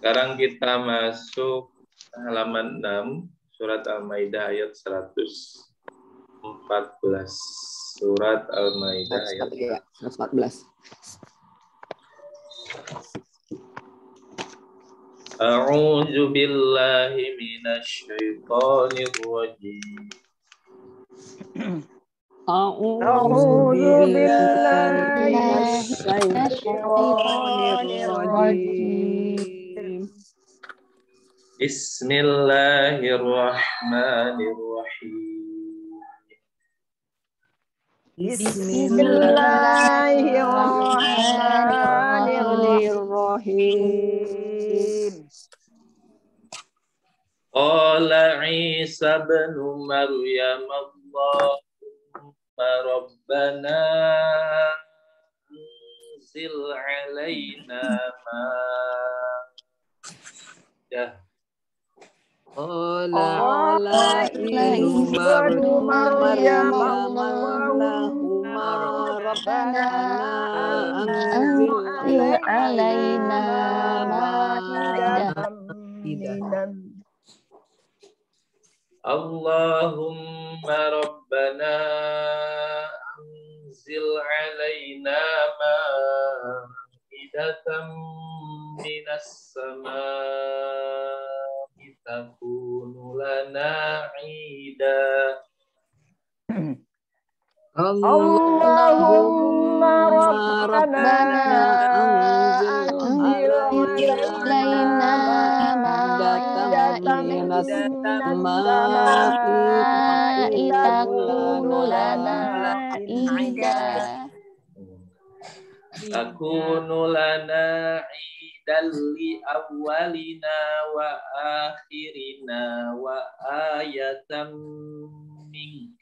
Sekarang kita masuk halaman 6, surat Al-Maidah ayat 114. Surat Al-Maidah ayat 114. A'udzu billahi minasy syaithanir rajim. A'udzu billahi minasyaitonir rajim. Bismillahirrahmanirrahim. Bismillahirrahmanirrahim. Qala Isa ibn Maryam Allahumma rabbana anzil alaina ma'idah. Qala Isa ibn Maryam Allahumma rabbana anzil alaina ma'idatan Allahumma rabbana anzil alaina ma'idatan minas samaa'i takunu lana 'ida. Allahumma rabbana anzil alaina ma'idatan minas samaa'i takunu lana 'ida. Takunu lana 'idan li awwalina wa akhirina wa ayatan mink.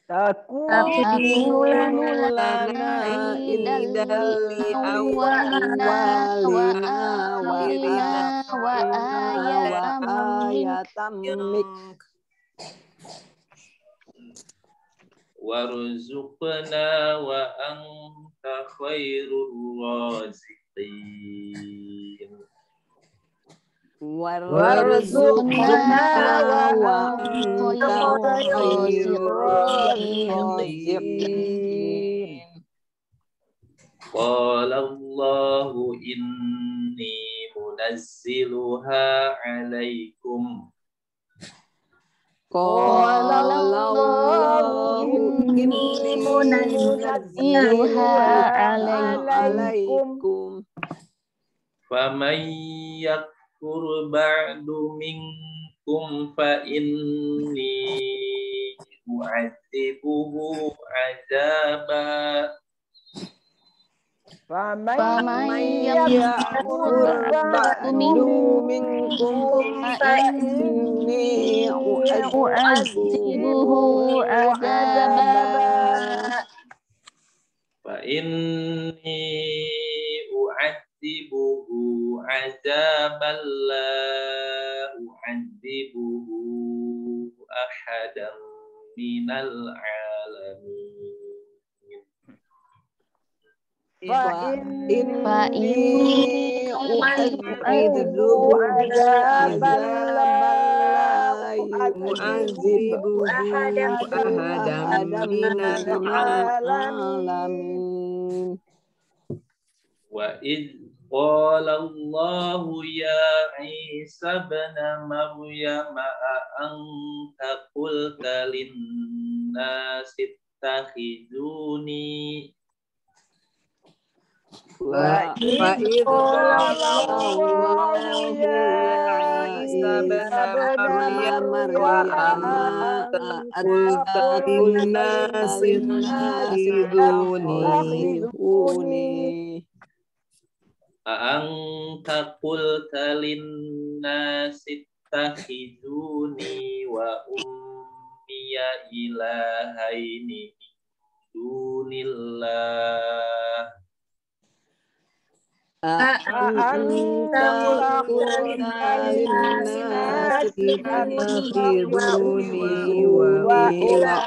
Takunu lana idan li awwalina wa ayatam mink. Warzuqna wa anta khairur raziqin. Warzuqna wa anta khairur raziqin. Qala Allahu inni munazziluha 'alaikum. Qala Allahu inni munazziluha 'alaikum. Faman yakfur ba'du minkum fa inni u'adzibuhu 'adzaba. Faman yakfur ba'du minkum fa inni u'adzibuhu 'adzaban. Fa inni u'adzibuhu 'adzaban la u'adzibuhu ahadan minal 'alamin. Fa inni u'adzibuhu 'adzaban la u'adzibuhu ahadan minal 'alamin. Wa idh qala Allahu ya Isa ibn Maryam anta qulta lin-nasi ittakhizuni Wa idh qala Allahu ya Isa ibn Maryam anta qulta lin-nasi ittakhizuni anta qulta lin-nasi ittakhizuni wa ummiya ilahaini dunillah. Anta qulta lin-nasi ittakhizuni wa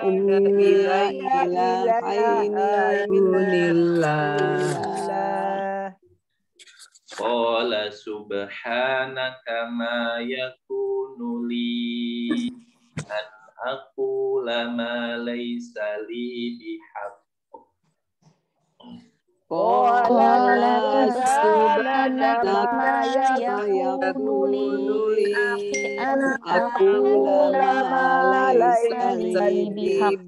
ummiya ilahaini dunillah. Qala qala subhanaka ma yakunu li an aqula ma laysa li bihaq. Qala subhanaka ma yakunu li an aqula ma laysa li bihaq.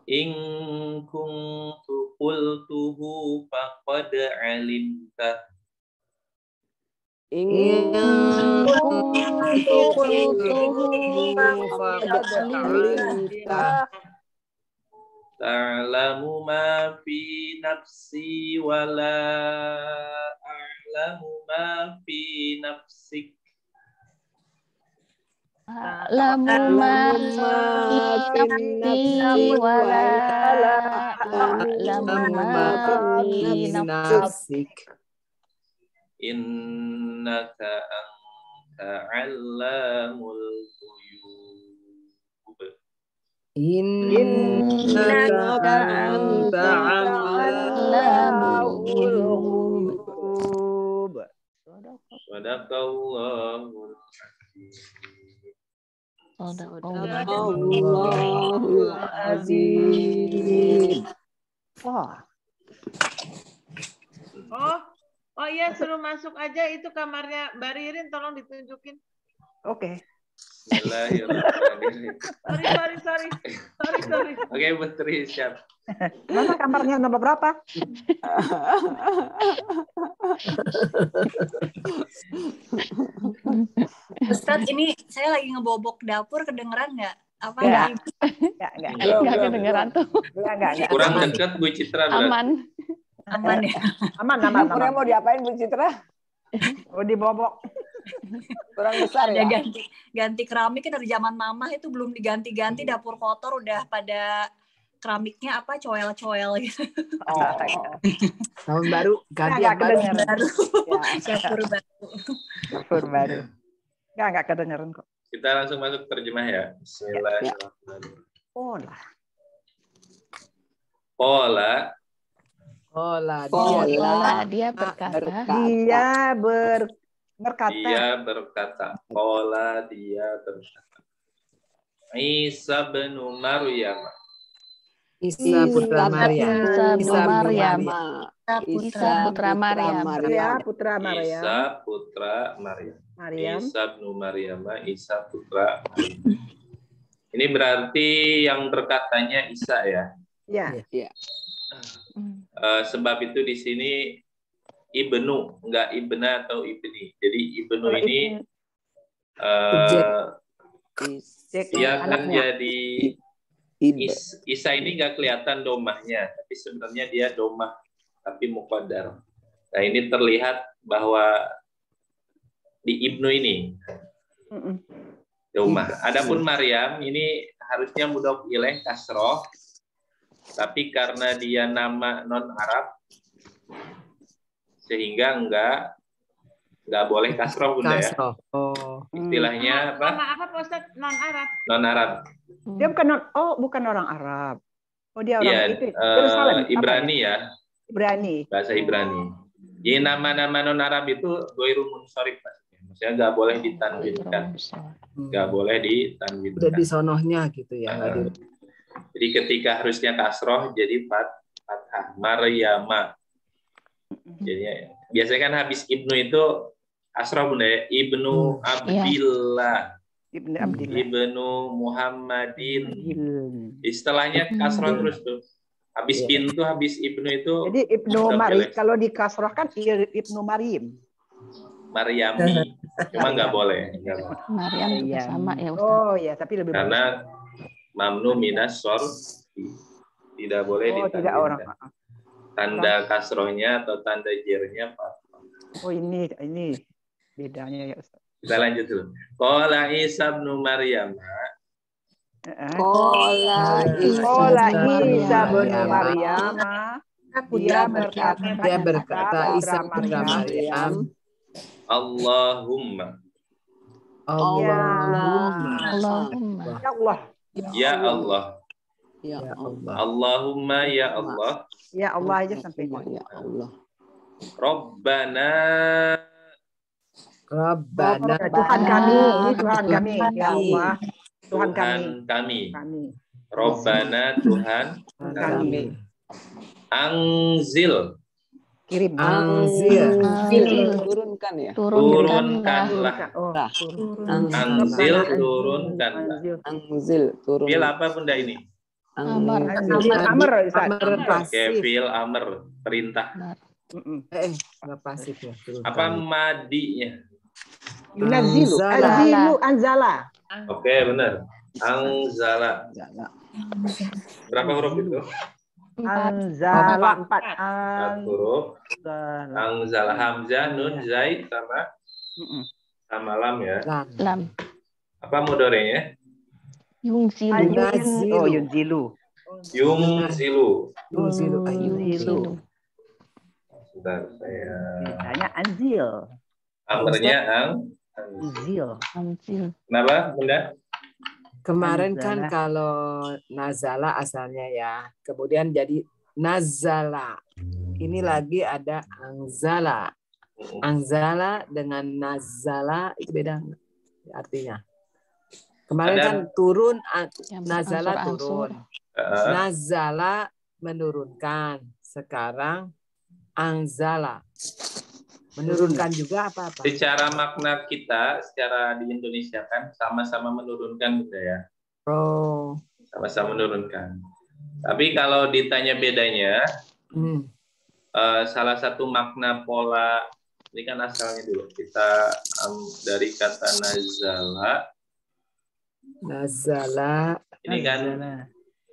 In kuntu qultuhu faqad alimta. In kuntu qultuhu faqad alimta. Ta'lamu ma fi nafsi wa la a'lamu ma fi nafsik. Ta'lamu ma fi nafsi wa la a'lamu ma fi nafsik. Innaka anta 'allamul ghuyub. Innaka anta 'allamul ghuyub. Sadaqallahul azim. Sadaqallahul azim. Oh iya, suruh masuk aja itu kamarnya Mbak Ririn, tolong ditunjukin. Oke. Bismillahirrahmanirrahim. Sorry. Oke, Putri siap. Mana kamarnya nomor berapa? Ustadz, ini saya lagi ngebobok dapur, kedengeran nggak? Apa Nggak. nggak? Nggak Kedengeran tuh. Nggak. Kurang dekat Bu Citra berarti. Aman ya? Aman. Dapurnya mau diapain Bu Citra? Oh, dibobok. Kurang besar Ada ya? ganti keramik kan dari zaman mama itu belum diganti-ganti, dapur kotor udah pada keramiknya apa coel-coel gitu. Oh. Tahun baru ganti Nggak yang baru. kedengeran. Dapur baru. Dapur baru. Nggak kedengeran kok. Kita langsung masuk terjemah ya. Bismillahirrahmanirrahim. Qala Dia berkata. Dia berkata. Qala dia berkata. Isa bin Maryam. Isa putra Maryam. Isa Ya, putra Maryam. putra Maryam. Isa putra Maryam. Isa bin Maryam. Isa putra Maryam. Ini berarti yang berkatanya Isa ya. Ya. Sebab itu di sini ibnu, enggak ibna atau ibni. Jadi ibnu Kalau ini dia kan anaknya. jadi Isa ini enggak kelihatan domahnya, tapi sebenarnya dia domah, tapi muqaddar. Nah ini terlihat bahwa di ibnu ini domah. Adapun Maryam ini harusnya mudhof ilaih kasroh, tapi karena dia nama non Arab sehingga enggak boleh kasroh Bunda ya. Istilahnya apa? Nama apa Pak Ustadz? Non Arab. Non Arab. Dia bukan orang Arab. Oh, dia Iya, orang itu. Yerusalem. Ibrani ya. Ibrani. Bahasa Ibrani. Jadi nama-nama non Arab itu ghairu munsharif maksudnya enggak boleh ditanwinkan. Enggak boleh ditanwinkan. Udah di sonohnya gitu ya. Jadi ketika harusnya kasroh jadi fathah. Maryama. Jadi biasanya kan habis ibnu itu kasroh Bunda ya. Ibnu Abdillah. Ibnu Muhammadin. Istilahnya kasroh terus tuh. Habis bin tuh habis ibnu itu. Jadi Ibnu Maryam kalau dikasrohkan Ibnu Maryam. Maryami. Cuma nggak boleh. Maryam juga sama ya Ustaz. Oh ya, tapi lebih karena mamnu minas sor tidak boleh tidak orang. Tanda kasrohnya atau tanda jernya fathah. Oh ini bedanya ya Ustaz. Kita lanjut dulu. Qala Isa bin Maryam. Qala Isa bin Maryam. Dia berkata Isa putra Maryam. Allahumma. Ya Allah. Ya Allah. Allahumma ya Allah. Ya Allah aja sampai Ya Allah. Rabbana. Rabbana. Tuhan kami, ini Tuhan kami, ya Allah. Tuhan kami. kami. Kami. Rabbana Tuhan Kami. Anzil. Kirim. Anzil. Turunkan ya. Turunkanlah. Oh, Anzil turunkanlah. Anzil turun. Fil apa Bunda ini? Amr. Oke, fil amr, perintah. Nggak pasif ya. Apa madinya? Yunazilu. Anzala. Oke, benar. Anzala. Berapa huruf itu? Anzala 4. 4 huruf. Anzala, hamzah, nun, zai sama lam ya. Lam. Apa mudorenya? Yunzilu. Oh, yunzilu. Yungzilu. Yunzilu. Sebentar, saya. Misalnya anzil. Amrnya Anzil. Kenapa, Bunda? Kemarin kan kalau nazala asalnya ya, kemudian jadi nazala. Ini lagi ada angzala. Angzala dengan nazala itu beda artinya. Kemarin kan turun, nazala turun. Nazala menurunkan. Sekarang angzala. Menurunkan juga apa-apa. Secara makna kita, secara di Indonesia kan sama-sama menurunkan Bunda ya. Oh. Sama-sama menurunkan. Tapi kalau ditanya bedanya, salah satu makna pola, ini kan asalnya dulu. Kita dari kata nazala. Nazala. Ini kan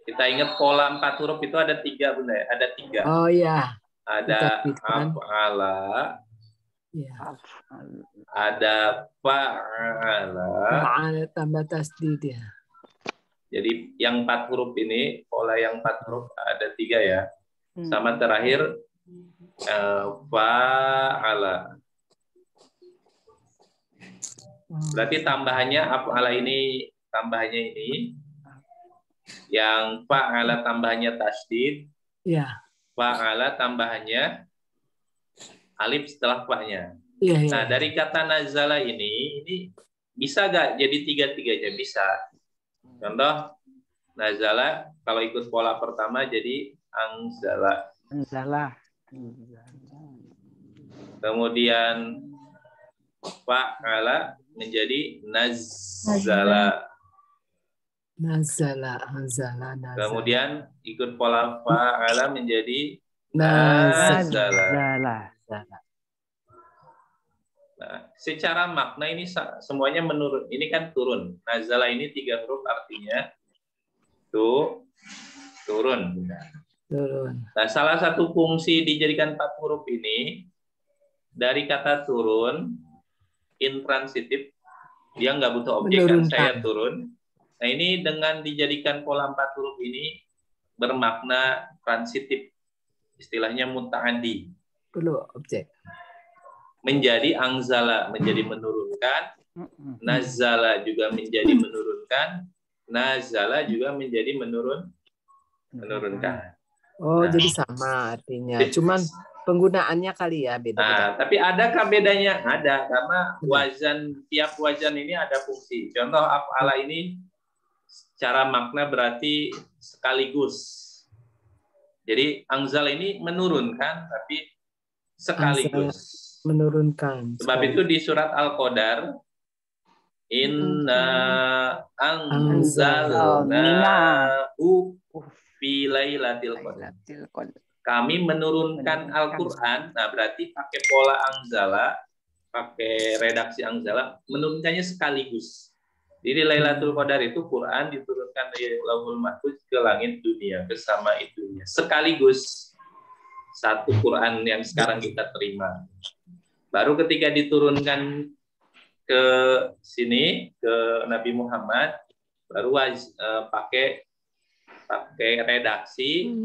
kita ingat pola 4 huruf itu ada 3 Bunda ya. Ada 3. Oh ya. Ada af'ala. Ya. Ada fa'ala. Fa'ala tambah tasdid ya. Jadi yang 4 huruf ini, pola yang 4 huruf ada 3 ya. Sama terakhir fa'ala. Berarti tambahannya af'ala ini, tambahannya ini. Yang fa'ala tambahannya tasdid. Ya. Fa'ala tambahannya alif setelah fa-nya. Ya, ya. Nah, dari kata nazala ini bisa nggak jadi 3-3-nya? Bisa. Contoh, nazala, kalau ikut pola pertama jadi angzala. Kemudian fa'ala menjadi nazala. Nazala. Kemudian ikut pola fa'ala menjadi nazala. Nah, secara makna ini semuanya menurun. Ini kan turun. Nazala ini 3 huruf artinya turun. Nah, salah satu fungsi dijadikan 4 huruf ini dari kata turun, intransitif, dia nggak butuh objek kan, saya turun. Nah, ini dengan dijadikan pola 4 huruf ini bermakna transitif, istilahnya muta'addi. Perlu objek. Menjadi angzala, menjadi menurunkan. Nazala juga menjadi menurunkan. Nazala juga menjadi menurunkan. Oh, nah, jadi sama artinya. Cuman penggunaannya kali ya beda. Nah, tapi adakah bedanya? Ada, karena tiap wazan ini ada fungsi. Contoh af'ala ini secara makna berarti sekaligus. Jadi angzal ini menurunkan tapi sekaligus. Menurunkan. Sebab itu di surat Al-Qadar, inna anzalnahu fi lailatul qadar. Kami menurunkan Al-Qur'an. Nah, berarti pakai pola angzala, pakai redaksi angzala, menurunkannya sekaligus. Jadi Lailatul Qadar itu Quran diturunkan dari Lauhul Mahfuz ke langit dunia, ke samai dunia. Sekaligus satu Quran yang sekarang kita terima. Baru ketika diturunkan ke sini, ke Nabi Muhammad, baru pakai redaksi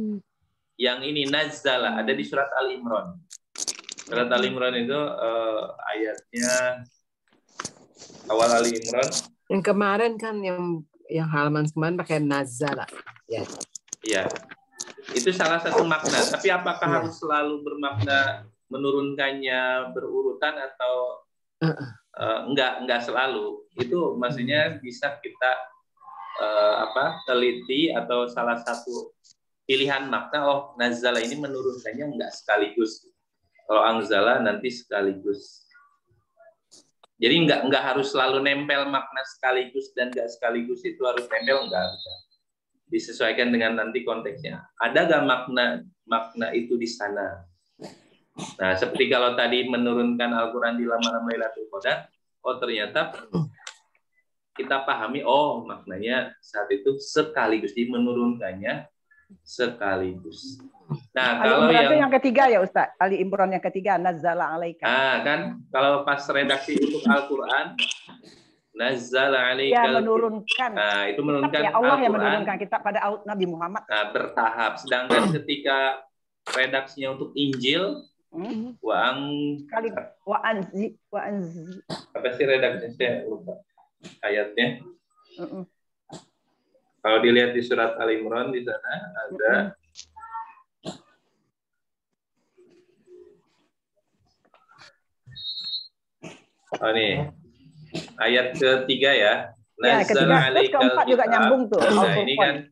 yang ini nazzala, ada di surat Al-Imran. Surat Al-Imran itu ayatnya awal Al-Imran. Yang kemarin kan yang halaman kemarin pakai nazala. Ya. Iya. Itu salah satu makna. Tapi apakah harus selalu bermakna menurunkannya berurutan atau enggak selalu. Itu maksudnya bisa kita teliti, atau salah satu pilihan makna, oh nazala ini menurunkannya enggak sekaligus. Kalau anzala nanti sekaligus. Jadi enggak harus selalu nempel makna sekaligus dan enggak sekaligus itu harus nempel, enggak bisa. Disesuaikan dengan nanti konteksnya. Ada enggak makna itu di sana? Nah, seperti kalau tadi menurunkan Al-Quran di malam Lailatul Qadar, oh ternyata kita pahami, oh maknanya saat itu sekaligus, jadi menurunkannya sekaligus. Nah, kalau yang ketiga ya Ustaz, Ali Imran yang ketiga, nazzala alaika. Kan kalau pas redaksi untuk Al-Quran, nazzala alaika. Ya, menurunkan. Nah, itu menurunkan ya Allah Al-Quran. yang menurunkan kitab pada Nabi Muhammad. Nah, bertahap. Sedangkan ketika redaksinya untuk Injil, wa anzi. Apa sih redaksinya? Saya lupa ayatnya. Kalau dilihat di surat Al Imran di sana ada nih ayat ketiga ya. Ya, ketiga. Terus keempat juga nyambung tuh. Nah, ini kan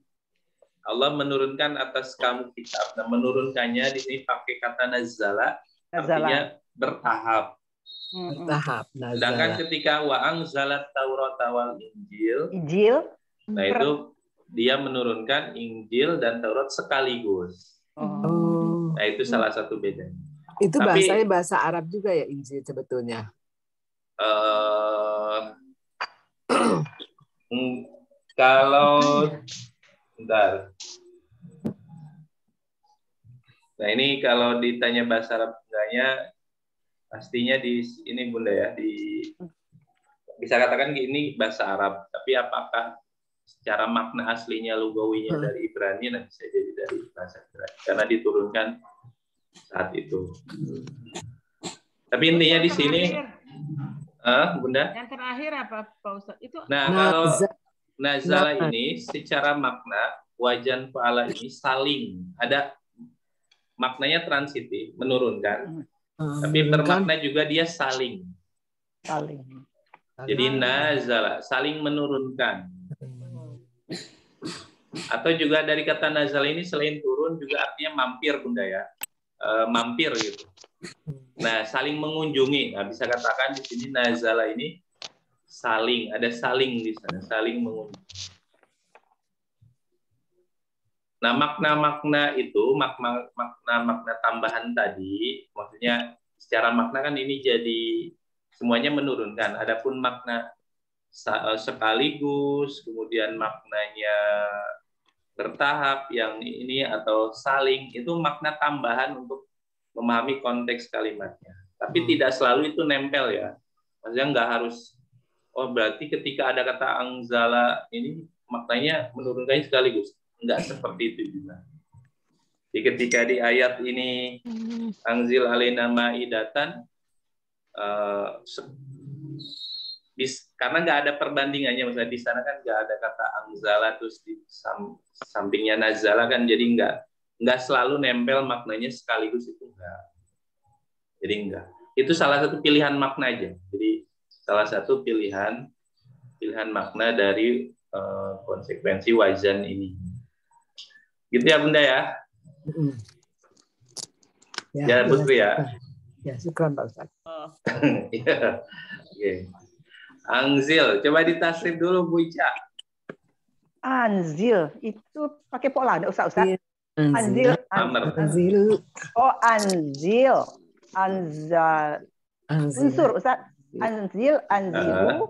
Allah menurunkan atas kamu kitab. Nah, menurunkannya di sini pakai kata nazzala, artinya bertahap. Bertahap. Sedangkan ketika wa anzalat Taurat wal Injil, nah itu dia menurunkan Injil dan Taurat sekaligus. Nah, itu salah satu bedanya. Itu bahasanya bahasa Arab juga ya Injil sebetulnya. Kalau bentar. Nah, ini kalau ditanya bahasa Arab enggaknya, pastinya di ini Bunda ya, bisa katakan ini bahasa Arab, tapi apakah secara makna aslinya lugawinya dari Ibrani, nah bisa jadi dari bahasa Ibrani karena diturunkan saat itu. Tapi intinya di sini Bunda. Yang terakhir apa Pak Ustaz? Itu kalau nazala ini secara makna wajan fa'ala ini saling, ada maknanya transitif, menurunkan. Tapi bermakna juga dia saling. Jadi nazala, saling menurunkan. Atau juga dari kata nazala ini selain turun juga artinya mampir Bunda ya. Mampir gitu. Nah, saling mengunjungi. Nah, bisa katakan di sini nazala ini saling, ada saling di sana, saling mengunjungi. Nah, makna-makna itu, makna tambahan tadi, maksudnya secara makna kan ini jadi semuanya menurunkan. Adapun makna sekaligus, kemudian maknanya bertahap yang ini atau saling, itu makna tambahan untuk memahami konteks kalimatnya. Tapi tidak selalu itu nempel ya. Maksudnya nggak harus, oh berarti ketika ada kata anzala ini maknanya menurunkannya sekaligus. Enggak seperti itu juga. Jadi ketika di ayat ini anzil alaina maidatan, karena nggak ada perbandingannya, misalnya di sana kan nggak ada kata anzala terus di sampingnya nazala kan, jadi nggak selalu nempel maknanya sekaligus, itu enggak. Jadi enggak. Itu salah satu pilihan makna aja. Jadi salah satu pilihan makna dari konsekuensi wazan ini. Gitu ya Bunda ya. Ya Putri ya. Ya, syukran Pak Ustaz. Ya. Oke. Anzil, coba ditasrif dulu Bu Ica. Anzil itu pakai pola ada Ustaz. Anzil. Oh, anzil. Unsur Ustaz. Anzilu, anzila,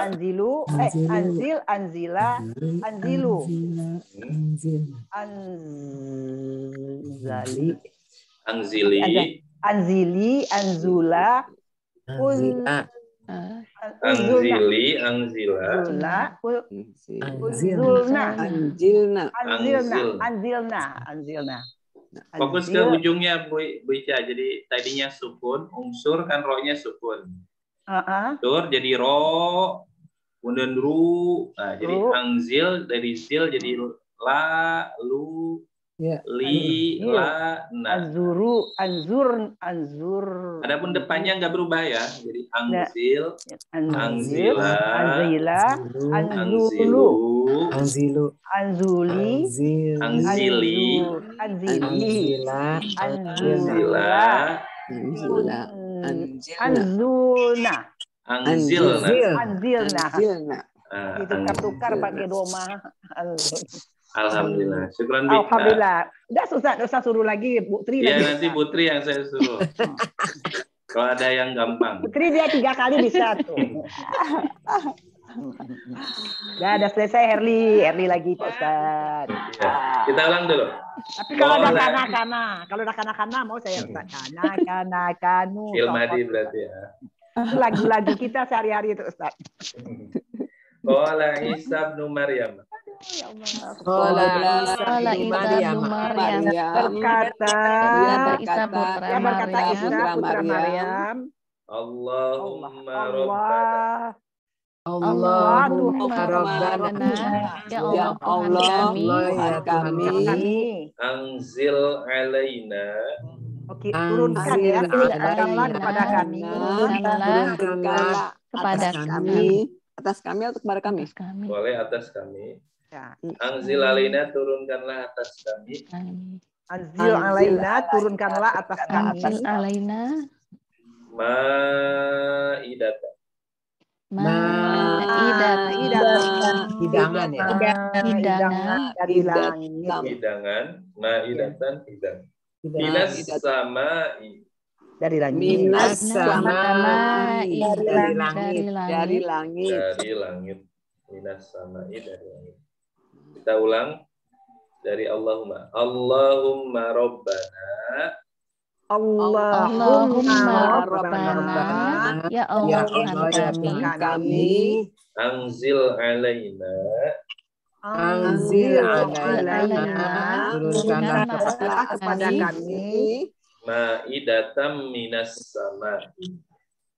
anzilu, anzili, anzula, anzilna. Fokus ke ujungnya Bu Ica. Jadi tadinya sukun, unsur kan rohnya sukun. Tur jadi ro, kemudian ru. Nah, jadi angzil dari zil jadi la, lu, Ya. Lilana. Anzuru, anzur. Adapun depannya nggak berubah ya. Jadi angzil, Anzil, angzila, anzila, angzilu, anzulu, anzuli, angzili, anzili, anzila, anzulna, anzilna. Itu tukar pakai doma. Alhamdulillah. Syukran Bika. Alhamdulillah. Udah suruh lagi Bu Tri Ya lagi. nanti Putri yang saya suruh. Kalau ada yang gampang. Putri dia 3 kali bisa tuh. Udah selesai Herli lagi Pak Ustaz. Ya. Kita ulang dulu. Tapi kalau ada kana-kana mau saya Ustaz. Kana-kanu. Ilmadi berarti ya. Itu lagu-lagu kita sehari-hari itu Ustaz. Qala Isa bin Maryam. Qala Isa bin Maryam. Berkata Isa putra Maryam. Allahumma Rabbana, ya Allah kami anzil alaina. Oke, turunkan ya kepada kami. Turunkanlah kepada kami. Atas kami atau kepada kami? Boleh atas kami. Ya. Anzil alaina, turunkanlah atas kami. Anzil alaina, turunkanlah atas kami. Anzil alaina Ma'idatan. Hidangan ya. Hidangan dari langit. Hidangan, ma'idatan, hidangan. Minas sama'i. Dari langit. Minas samai dari langit. Dari langit. Minas sama'i, dari langit. Kita ulang dari Allahumma. Allahumma Rabbana. Allahumma Rabbana, ya Allah kami. Anzil alaina. Turunkanlah kepada kami. Ma'idatam minas sama'i.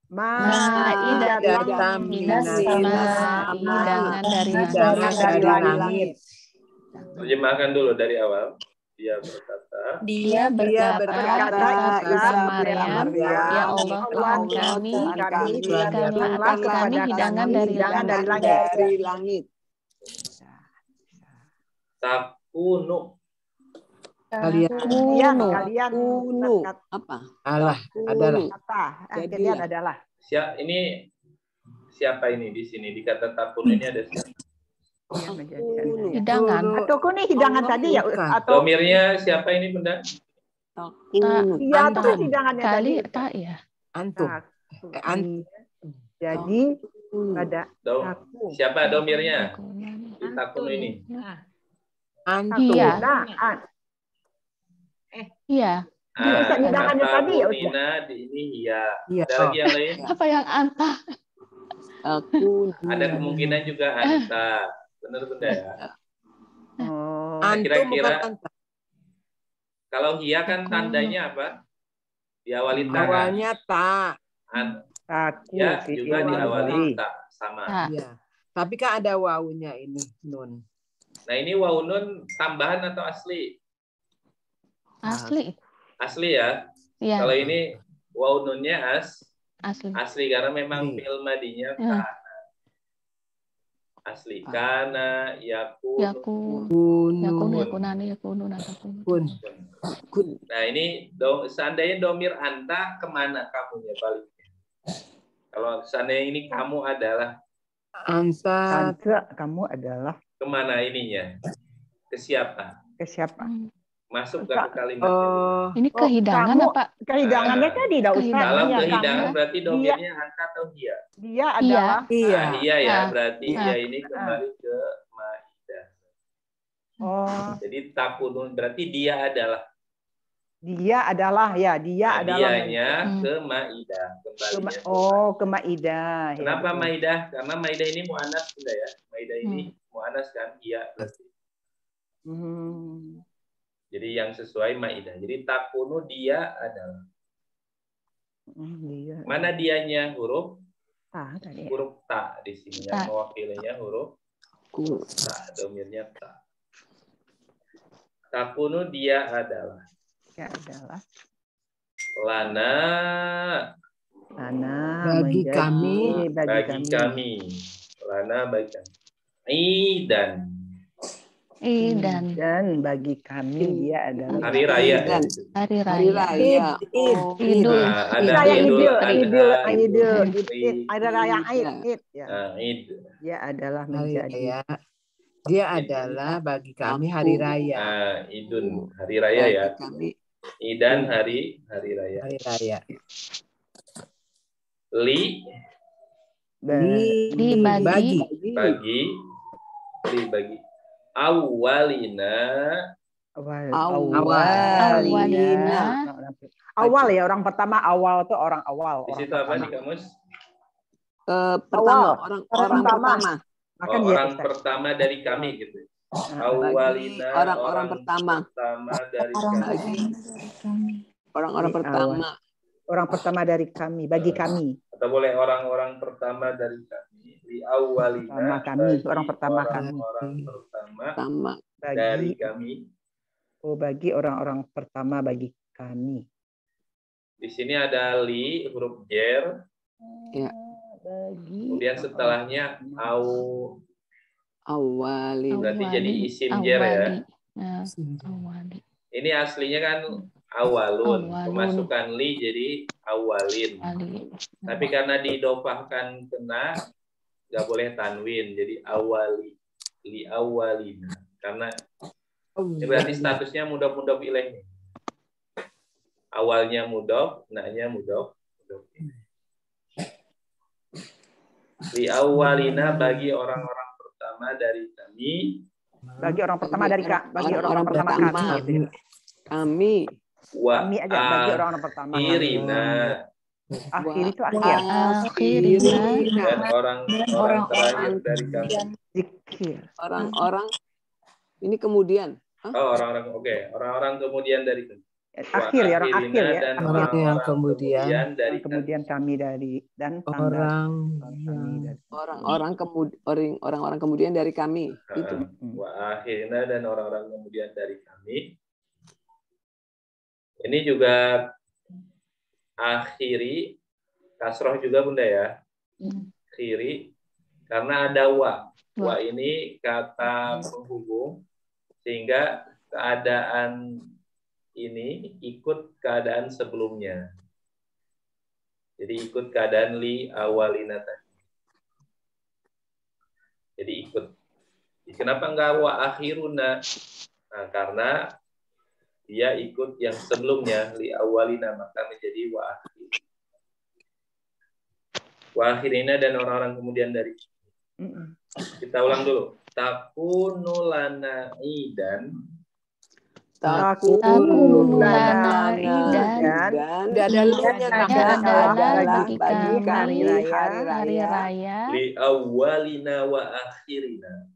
Ma'idatam minas sama'i, hidangan dari langit. Terjemahkan dulu dari awal. Dia berkata Isa Maryam, ya Allah Tuhan kami, berikanlah atas kami hidangan dari langit. Takunu. Kalian Apa? Kalian adalah. Ini siapa ini di sini? Di kata takunu ini ada siapa? Hidangan. Atau ini hidangan tadi ya? Atau domirnya siapa ini Bunda? Iya, itu hidangannya tadi. Tak ya. Antum. Jadi ada siapa domirnya? Di takunu ini. Antum. Iya. Hidangannya tadi ya. Di ini iya. Ada lagi yang lain? Apa yang anta? Ada kemungkinan juga anta. Benar Bunda ya. Kira-kira kalau hia kan tandanya apa? Diawali ta. Awalnya ta. Ya juga diawali ta sama. Ya. Tapi kan ada wawunya ini nun. Nah ini wawu nun tambahan atau asli? Asli. Asli ya. Iya. Kalau ini wawu nunnya asli. Asli karena memang fi'il madinya kana. Asli kana yakunani. Nah ini seandainya domir anta kemana kamunya baliknya? Kalau seandainya ini kamu adalah anta, kamu adalah kemana ininya? Ke siapa? Masuk ke kalimat. Ini kehidangan apa? Kehidangannya tadi tidak usah. Kalau kehidangan berarti domirnya anta atau dia? Dia adalah. Iya ya, berarti dia ini kembali ke Maidah. Jadi takunun berarti dia adalah. Dia adalah ya, dia adalah. Dianya ke Maidah. Ke Maidah. Kenapa Maidah? Karena Maidah ini mu'anas sudah ya. Maidah ini mu'anas kan? Iya berarti. Jadi yang sesuai Maidah. Jadi takunu dia adalah. Mana dianya huruf? Huruf ta di sini. Yang mewakilinya huruf ta. Domirnya ta. Takunu dia adalah. Dia adalah. Lana. Lana Bagi kami. Bagi kami. Lana bagi kami. Idan. Dan bagi kami dia adalah hari raya. Hari raya. Idul. Ada Idul. Ada raya Id. Id. Dia adalah menjadi. Dia adalah bagi kami hari raya. Idun hari raya ya. Idan hari raya. Hari raya. Li bagi. Awalina. Awal ya, orang pertama. Awal tuh orang awal. Di situ apa di kamus? Pertama, orang pertama. Orang pertama dari kami gitu. Awalina orang pertama dari kami. Orang-orang pertama. Orang pertama dari kami, bagi kami. Atau boleh orang-orang pertama dari kami. Di awalina kami, orang pertama kami. Orang pertama dari kami. Bagi orang-orang pertama bagi kami. Di sini ada li huruf jer. Ya. Kemudian setelahnya awali. Berarti jadi isim jer ya. Ini aslinya kan awalun. Pemasukan li jadi awalin. Tapi karena didofahkan kena, nggak boleh tanwin. Jadi awali. Li awalina. Karena ini berarti statusnya mudhof ilaih. Awalnya mudhof, naknya mudhof. Li awalina bagi orang-orang pertama dari kami. Bagi orang pertama dari orang pertama kami. Kami. Kami aja bagi orang pertama. Akhirina. Akhir itu akhir. Dan orang terakhir dari kami. Zikir. Orang-orang ini kemudian. Orang-orang oke. Orang-orang kemudian dari kami. Akhir ya, orang akhir ya. Dan orang yang kemudian dari kami dari dan orang-orang kemudian dari kami. Itu. Wa akhirina dan orang-orang kemudian dari kami. Ini juga akhiri kasroh juga Bunda ya. Akhiri karena ada wa. Wa ini kata penghubung sehingga keadaan ini ikut keadaan sebelumnya. Jadi ikut keadaan li awalina tadi. Jadi ikut. Kenapa enggak wa akhiruna? Nah, karena dia ikut yang sebelumnya li awalina, maka menjadi wa akhir. Wa akhirina dan orang-orang kemudian dari. Kita ulang dulu. Takunu lana idan. Takunu lana idan. Adalah bagi kami hari raya. Li awalina wa akhirina.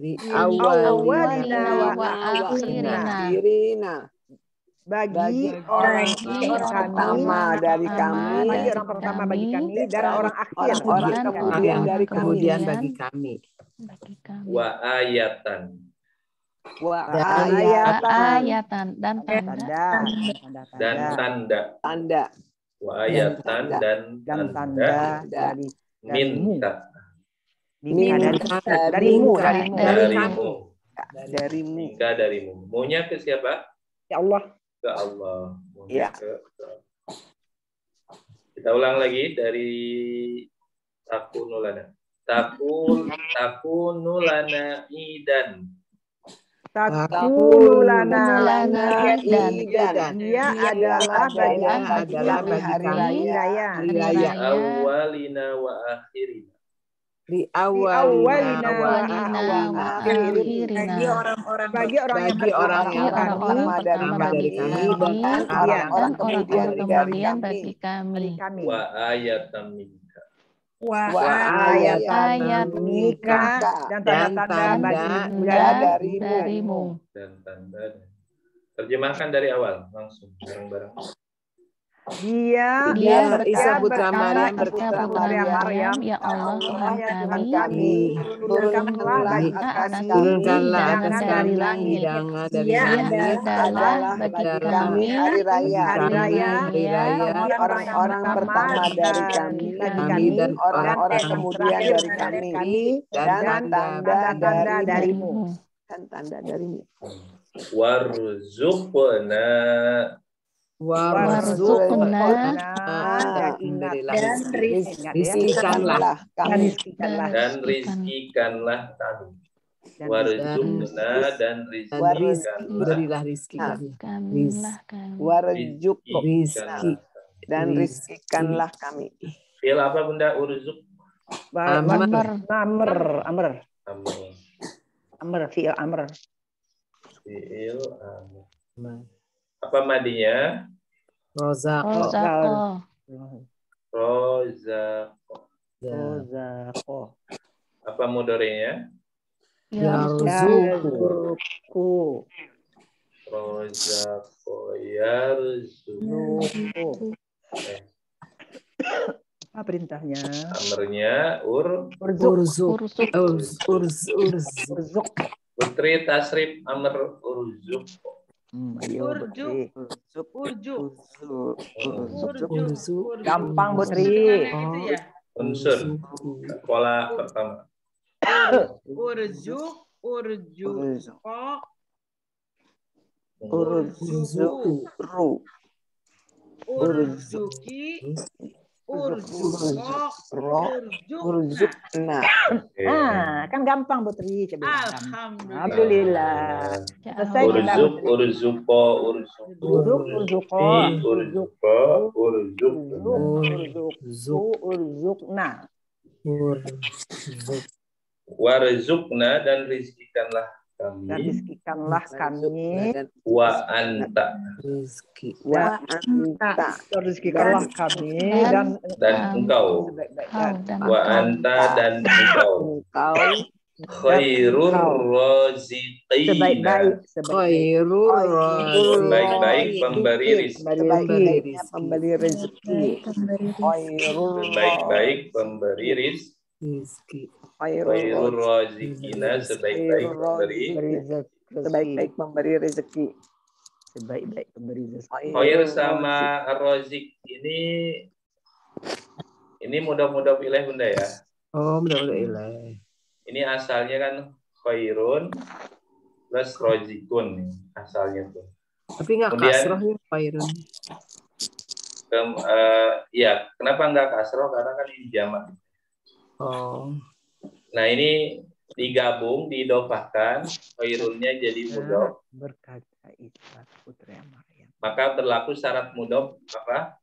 Li awalina wa akhirina. Bagi orang pertama dari kami, bagi orang pertama bagi kami dan orang akhir kemudian dari kemudian bagi kami. Wa ayatan. Ayatan dan tanda. Wa ayatan dan tanda minta. Darimu. Maunya ke siapa? Ya Allah. Ke Allah. Ya. Kita ulang lagi dari takunu lana. Takunu lana idan. Takunu lana idan. Dia adalah bagi hari raya. Awalina wa akhirina. Li awalina wa akhirina. Bagi orang yang pertama dari kami dan orang kemudian bagi kami. Wa ayatan minka. Wa ayatan minka dan tanda-tanda darimu. Dan tanda. Terjemahkan dari awal langsung bareng-bareng. Dia Isa putra berkata, Maryam Isa putra Maryam, ya Allah Tuhan ya Tuhan kami, kami, turunkanlah bagi kami turunkanlah hidangan atas dari kami langit. hidangan dari Dia langit adalah bagi kami hari raya, hari raya bagi orang-orang pertama dari kami dan orang-orang kemudian dari kami dan tanda-tanda darimu. dan tanda darimu. Warzuqna. Warzuqna Dan ingat dan Rizkikanlah kami. Dan rizkikanlah kami. Warzuqna dan Berilah rizki kami. kamilah kami. Rizki. dan rizkikanlah kami. Fi'il apa Bunda? Urzuk. Amr, fi'il amr. Fi'il amr. Apa madinya? Rozaqo. Rozaqo. Apa mudhari'nya? Yarzuqu. Rozaqo yarzuqu. Apa perintahnya? Amrnya Urzuk. Putri tasrif amr urzuk. Gampang Putri. Unsur. Pola pertama. Urzukna. Kan gampang Putri. Alhamdulillah. Selesai kita. Urzukna. Warzukna dan rizkikanlah Dan kami. rizkikanlah kami. Wa anta. Rizkikanlah kami Dan engkau. Wa anta dan engkau. Khairur raziqin. Sebaik-baik pemberi rezeki. Sebaik-baik pemberi rezeki. Khairur raziqina, sebaik-baik pemberi rezeki. Sebaik-baik pemberi rezeki. Khair sama razik ini mudah-mudah pilih Bunda ya. Oh, mudah-mudahan. Ini asalnya kan khairun plus rozikun asalnya tuh. Tapi nggak kasrohnya khairun. Ya, kenapa nggak kasroh? Karena kan ini jamak. Oh. Nah ini digabung, diidofahkan, khairunnya jadi mudhof. Berkata Isa putra Maryam. Maka berlaku syarat mudhof apa?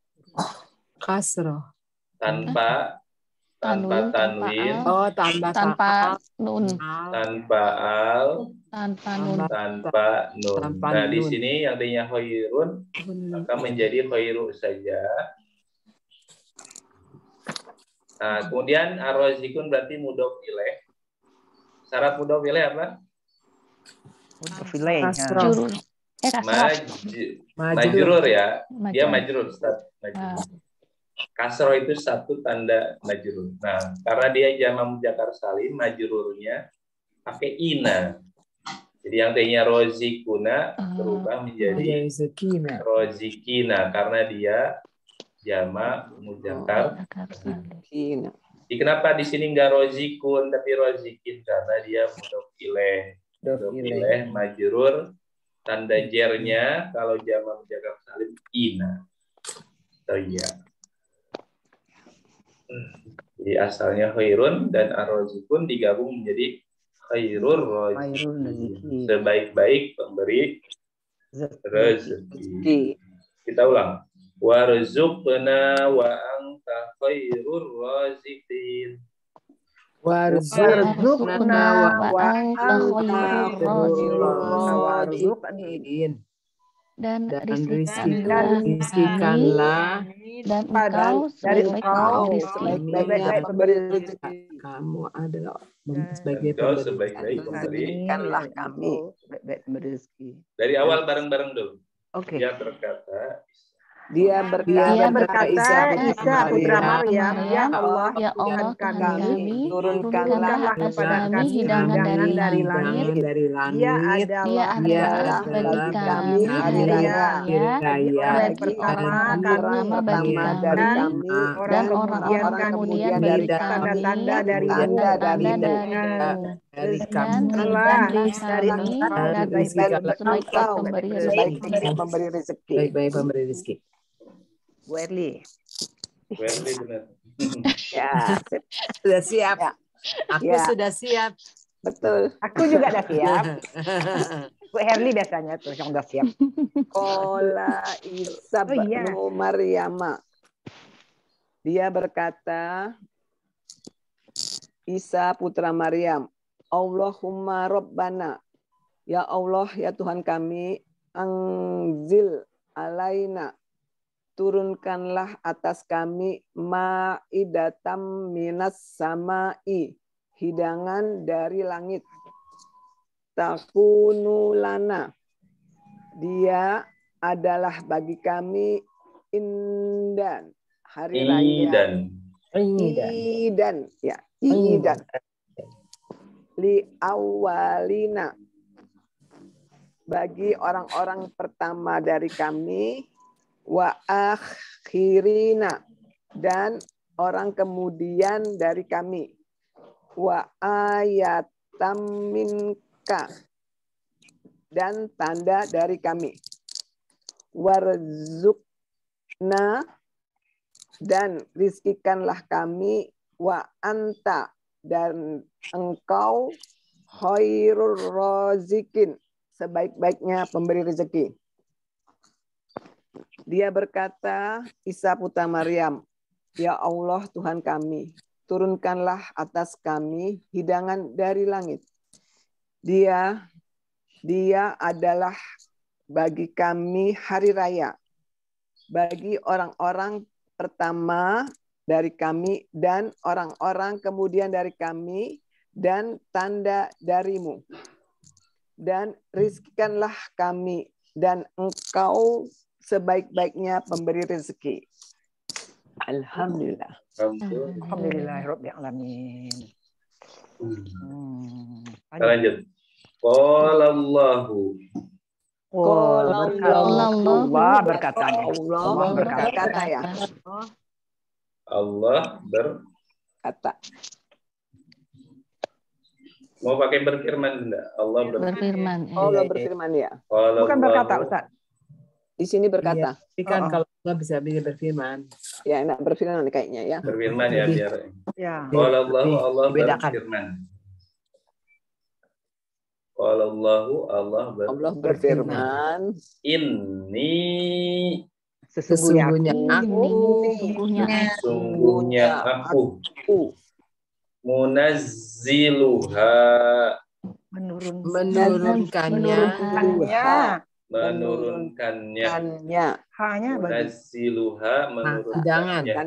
Kasroh. Tanpa tanwin. Oh, tanpa nun. Tanpa al. Tanpa nun. Tanpa nun. Nah di sini yang artinya khairun maka menjadi khairu saja. Nah, kemudian ar-razikun berarti mudhof ilaih. Syarat mudhof ilaih apa? Mudhof ilaih. Majrur ya. Dia majrur, Ustaz. Kasroh itu satu tanda majrur. Nah, karena dia jamak muzakkar salim, majrurnya pakai ina. Jadi yang tadinya rozikuna berubah menjadi rozikina karena dia jamak muzakkar. Jadi kenapa di sini enggak rozikun tapi rozikin karena dia mudhof ilaih. Mudhof ilaih majrur tanda jernya kalau jamak muzakkar salim ina. Iya. Jadi asalnya khairun dan ar-razikun digabung menjadi khairur razikin. Sebaik-baik pemberi rezeki. Kita ulang. Warzuqna wa anta khairur raziqin. Warzuqna wa anta khairur raziqin. Dan rizkikanlah dan engkau sebaik-baik pemberi rezeki. Kamu adalah sebagai pemberi. Rizkikanlah kami sebaik-baik pemberi rezeki. Dari awal bareng-bareng dulu. Oke. Dia berkata, Dia berkata, Isa Putra putra Maryam, Maryam, ya Allah, ya Allah Tuhan Tuhan kami, turunkanlah atas kepada kami hidangan dari langit. Dia adalah bagi kami hari hari raya, raya, bagi orang pertama bagi dari kami, kami, dan orang orang kemudian dari bagi kami, tanda-tanda dari tanda-tanda dari dan dari kami, dan sebaik-baik pemberi rezeki. sebaik-baiknya pemberi rezeki. Baik-baik pemberi rezeki. Bu Erli. Wendy benar. Ya, Sudah siap. Ya. Aku Ya. sudah siap. betul. Aku juga udah siap. Bu Herli biasanya tuh yang udah siap. Qala Isa Oh, iya. bnu Maryama. Dia berkata, Isa putra Maryam, Allahumma Rabbana, ya Allah, ya Tuhan kami, anzil alaina, turunkanlah atas kami ma'idatam minas sama'i, hidangan dari langit. Takunu lana, dia adalah bagi kami indan, hari raya. Idan, ya, idan. Li awalina, bagi orang-orang pertama dari kami, wa akhirina, dan orang kemudian dari kami, wa ayatam minka, dan tanda dari kami, warzukna, dan rizkikanlah kami, wa anta, dan engkau khairur razikin, sebaik-baiknya pemberi rezeki. Dia berkata, Isa putra Maryam, ya Allah Tuhan kami, turunkanlah atas kami hidangan dari langit. Dia adalah bagi kami hari raya, bagi orang-orang pertama dari kami dan orang-orang kemudian dari kami, dan tanda darimu. Dan rizkikanlah kami, dan engkau sebaik-baiknya pemberi rezeki. Alhamdulillah. Alhamdulillahirabbil alamin. Lanjut. Qala Allahu. Allah berkata. Allah berkata ya. Allah Kata. Mau pakai berfirman enggak? Allah Berfirman. Allah berfirman ya. Qala Bukan berkata, Ustaz. Di sini berkata. Tapi kan kalau Allah bisa berfirman. Ya, enak berfirman kayaknya ya. Berfirman ya biar. Ya. Qala Allahu, Allah Dibedakan. berfirman. Qala Allahu, Allah berfirman. Inni, Sesungguhnya aku munazziluha, menurunkannya. Hanya munazziluha, menurunkannya.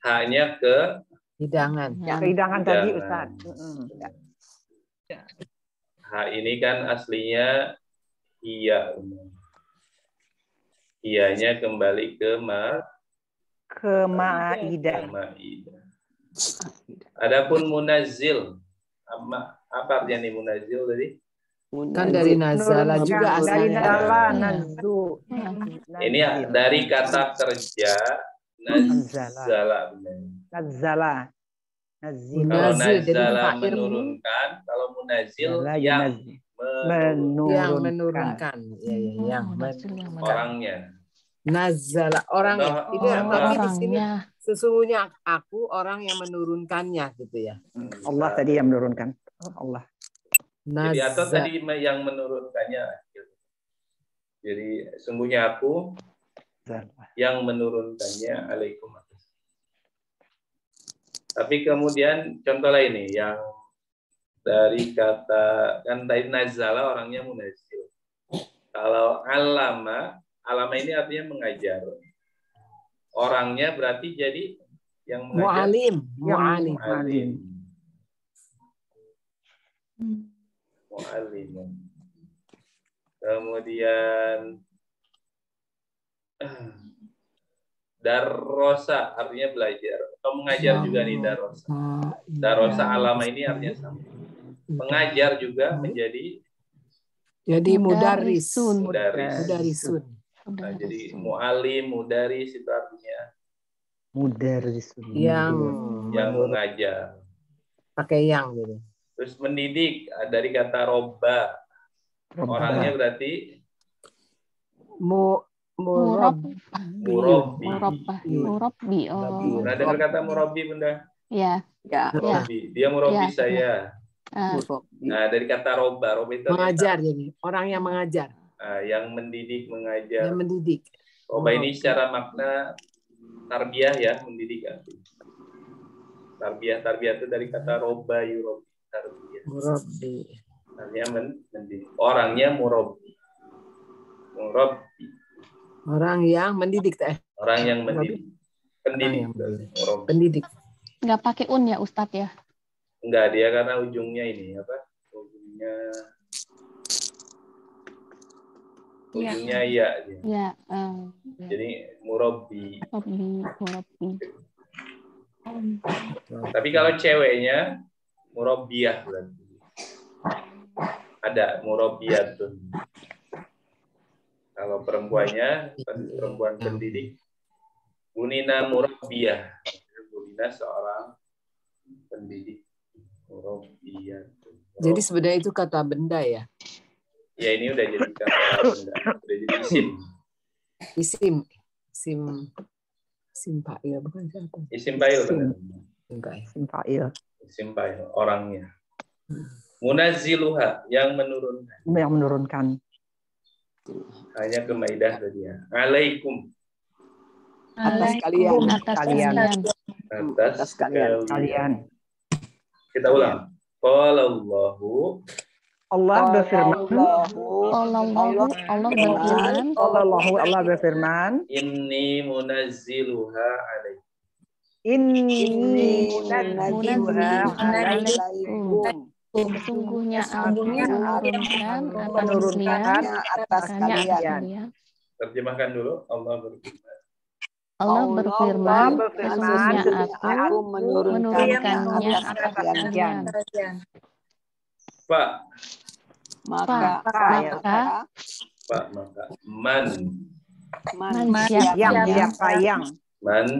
Hanya ke hidangan. Hidangan tadi, Ustaz. Ha ini kan aslinya iya. Iyanya kembali ke Maidah. Adapun munazzil, apa artinya nih munazzil tadi? Kan dari nazala juga Dari asalnya. nazu. Ini dari kata kerja nazzala. Nazala. Kalau Munazil, jadi nazala fa'il. menurunkan, kalau munazil yang menurunkan. Orangnya. Nazala, orangnya. Contoh, Ini tapi di sini Orangnya. sesungguhnya aku orang yang menurunkannya gitu ya. Allah tadi yang menurunkan. Allah. Jadi atau tadi yang menurunkannya. Jadi sungguhnya aku yang menurunkannya alaikum. Tapi kemudian contoh lain nih yang dari kata kan tadi nazala orangnya munazil. Kalau alama ini artinya mengajar. Orangnya berarti jadi yang mengajar. Mu'alim. Kemudian Darosa artinya belajar. Atau mengajar juga nih darosa. Darosa alama ini artinya sama. Mengajar juga menjadi mudarrisun. Mudarrisun. Nah, jadi mu'alim, mudaris itu artinya yang mengajar. Pakai yang gitu. Terus mendidik dari kata roba. Orangnya berarti Murabbi. Pernah dengar kata murabbi, Bunda? Ya. Murabbi. Dia murabbi saya. Nah, dari kata roba itu mengajar jadi orang yang mengajar. Yang mendidik, mengajar. Yang mendidik. Roba ini secara makna tarbiyah ya, mendidik. Tarbiyah itu dari kata roba yurobi. Tarbiyah. Murabbi. Artinya mendidik. Orangnya murabbi. Murabbi. Orang yang mendidik teh. Orang yang mendidik. Pendidik. Pendidik. Nggak pakai ya Ustadz ya? Enggak, dia karena ujungnya ini apa? Ujungnya iya. Ya. Jadi murabbi. Murabbi. Tapi kalau ceweknya murabbiyah berarti. Ada murabbiyatun. Kalau perempuannya, perempuan pendidik, bunina murabbiyah. Bunina seorang pendidik. Murabbiyatun. Jadi sebenarnya itu kata benda ya? Ya, ini udah jadi kata benda. Udah jadi isim. Isim fa'il bukan siapa? Isim fa'il. Isim fa'il orangnya. Munazziluha yang menurunkan. Yang menurunkan. Hanya ke Maidah tadi ya. Alaikum. Atas kalian. Atas kalian. Kita ulang. Qala Allahu. Allah berfirman. Allah berfirman. Inni munazziluha alaikum. Inni munazziluha alaikum. Sesungguhnya aku menurunkan atas kalian. Terjemahkan dulu. Allah berfirman, sesungguhnya aku menurunkannya atas kalian. Maka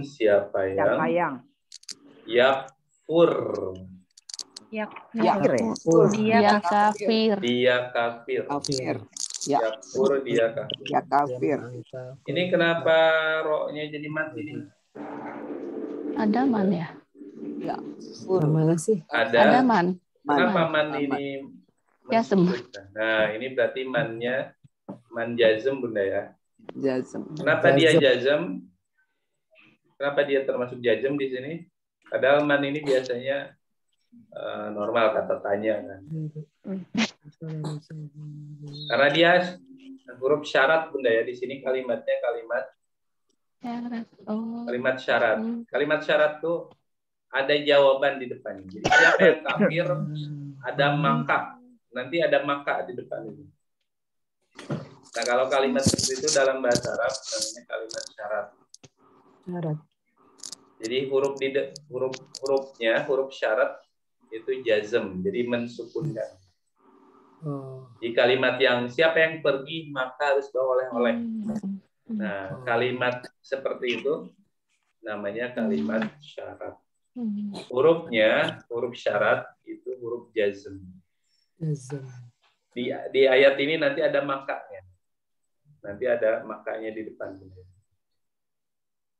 siapa yang yakfur. Dia kafir. Yakfur, dia kafir. Ini kenapa roknya jadi mati ini? Ada man ya? Mana sih? Ada man. Kenapa man ini? Jazm. Nah, ini berarti mannya man jazm, Bunda ya. Jazm. Kenapa dia jazm? Kenapa dia termasuk jazm di sini? Padahal man ini biasanya normal kata tanya kan. Karena dia huruf syarat, Bunda ya. Di sini kalimatnya kalimat syarat. Kalimat syarat tuh ada jawaban di depannya. Jadi siapa yang kafir ada maka. Nanti ada maka di depan ini. Nah, kalau kalimat itu dalam bahasa Arab namanya kalimat syarat. Jadi huruf syarat itu jazm, jadi mensukunkan. Di kalimat yang siapa yang pergi maka harus bawa oleh-oleh. Nah, kalimat seperti itu namanya kalimat syarat. Huruf syarat itu huruf jazm. Di ayat ini nanti ada makanya. Nanti ada makanya di depan.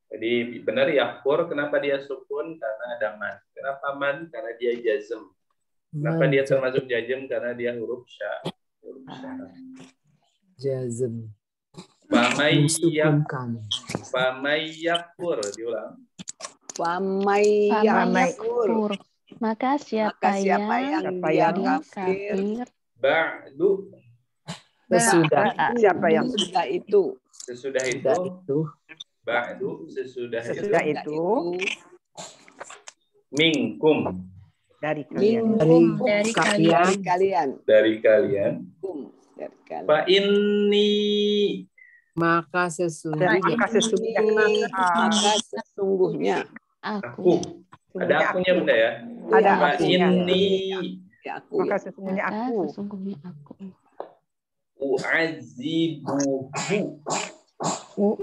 Jadi benar yakfur, kenapa dia sukun? Karena ada man. Kenapa man? Karena dia jazm. Kenapa dia termasuk jazm? Karena dia huruf syarat. Jazm. Pamai yakfur, diulang. Pamai yakfur. Maka siapa yang kafir Ba'du. Sesudah itu. Ba'du sesudah itu. Minkum. Dari kalian. Fa inni Maka sesungguhnya. Maka sesungguhnya. Aku. Ada akunya Bunda ya? Ada Maka akunya. ini Ya, aku. Maka sesungguhnya aku. Sesungguhnya aku. u'azibuhu.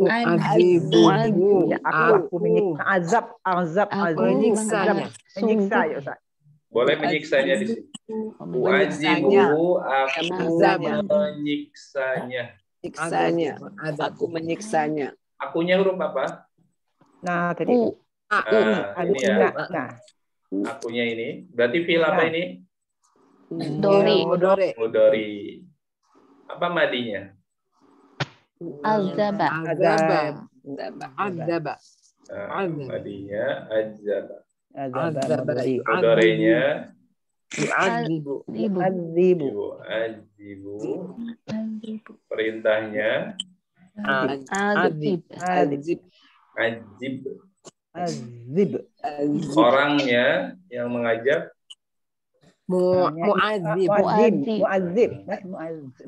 Azibuhu. Ya, aku menyiksa azab Aku menyiksanya. menyiksa ya Ustaz. Boleh menyiksanya di sini. Menyiksanya. U'azibuhu, aku menyiksanya. Menyiksanya. Aku menyiksanya. Akunya huruf apa? Nah, tadi Ini ya. Nah, Akunya ini. Berarti fi'il apa Nah. ini? Dori. Mudhari. Apa madinya? Azaba. Azaba. Madinya azaba. azab Mudharinya Yu'adzibu. azibu. yu'adzibu. Perintahnya Azib. Azib. ajib. Azib. Orangnya yang mengajak Mu'adzib. Mu'adzib.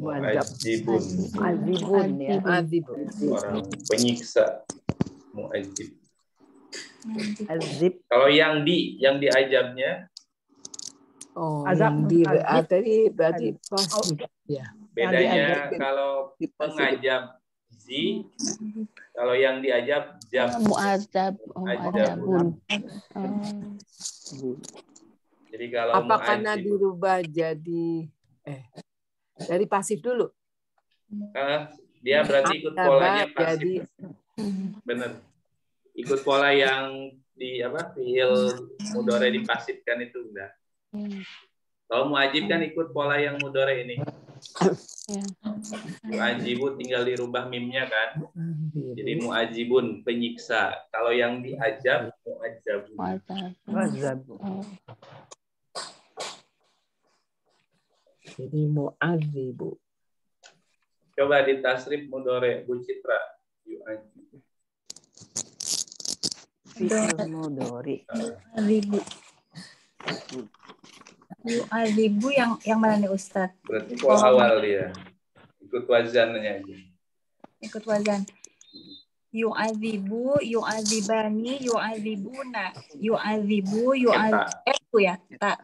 mu'ajibun. Azibun ya. Mu'adzibu. Orang penyiksa. Mu'ajib. Azib. Kalau yang diajabnya Oh, Azab. yang di berarti pasif. Ya. bedanya diajab. kalau pengajab zi, kalau yang diajab jab. Mu'adzab. Mu'adzabun. Jadi kalau Apa karena mu'adzib, dirubah jadi dari pasif dulu? dia berarti ikut Azaba polanya pasif. jadi Benar. Ikut pola yang di fiil mudhari dipasifkan itu udah. Kalau mu'ajib kan ikut pola yang mudhari ini. Mu'ajibu tinggal dirubah mimnya kan. Jadi mu'ajibun penyiksa. Kalau yang diajab mu'ajabun. Azab. jadi mu'adzibu. Coba di tasrif mudhari Bu Citra. Yu'ajib. Mudhari. Yu'adzibu yang mana nih Ustaz? Berarti pola awal dia. Ikut wazannya aja. Ikut wazan. Yu'adzibu, yu'adzibani, yu'adzibuna. Yu'adzibu, yu'adzibu ya. Tak.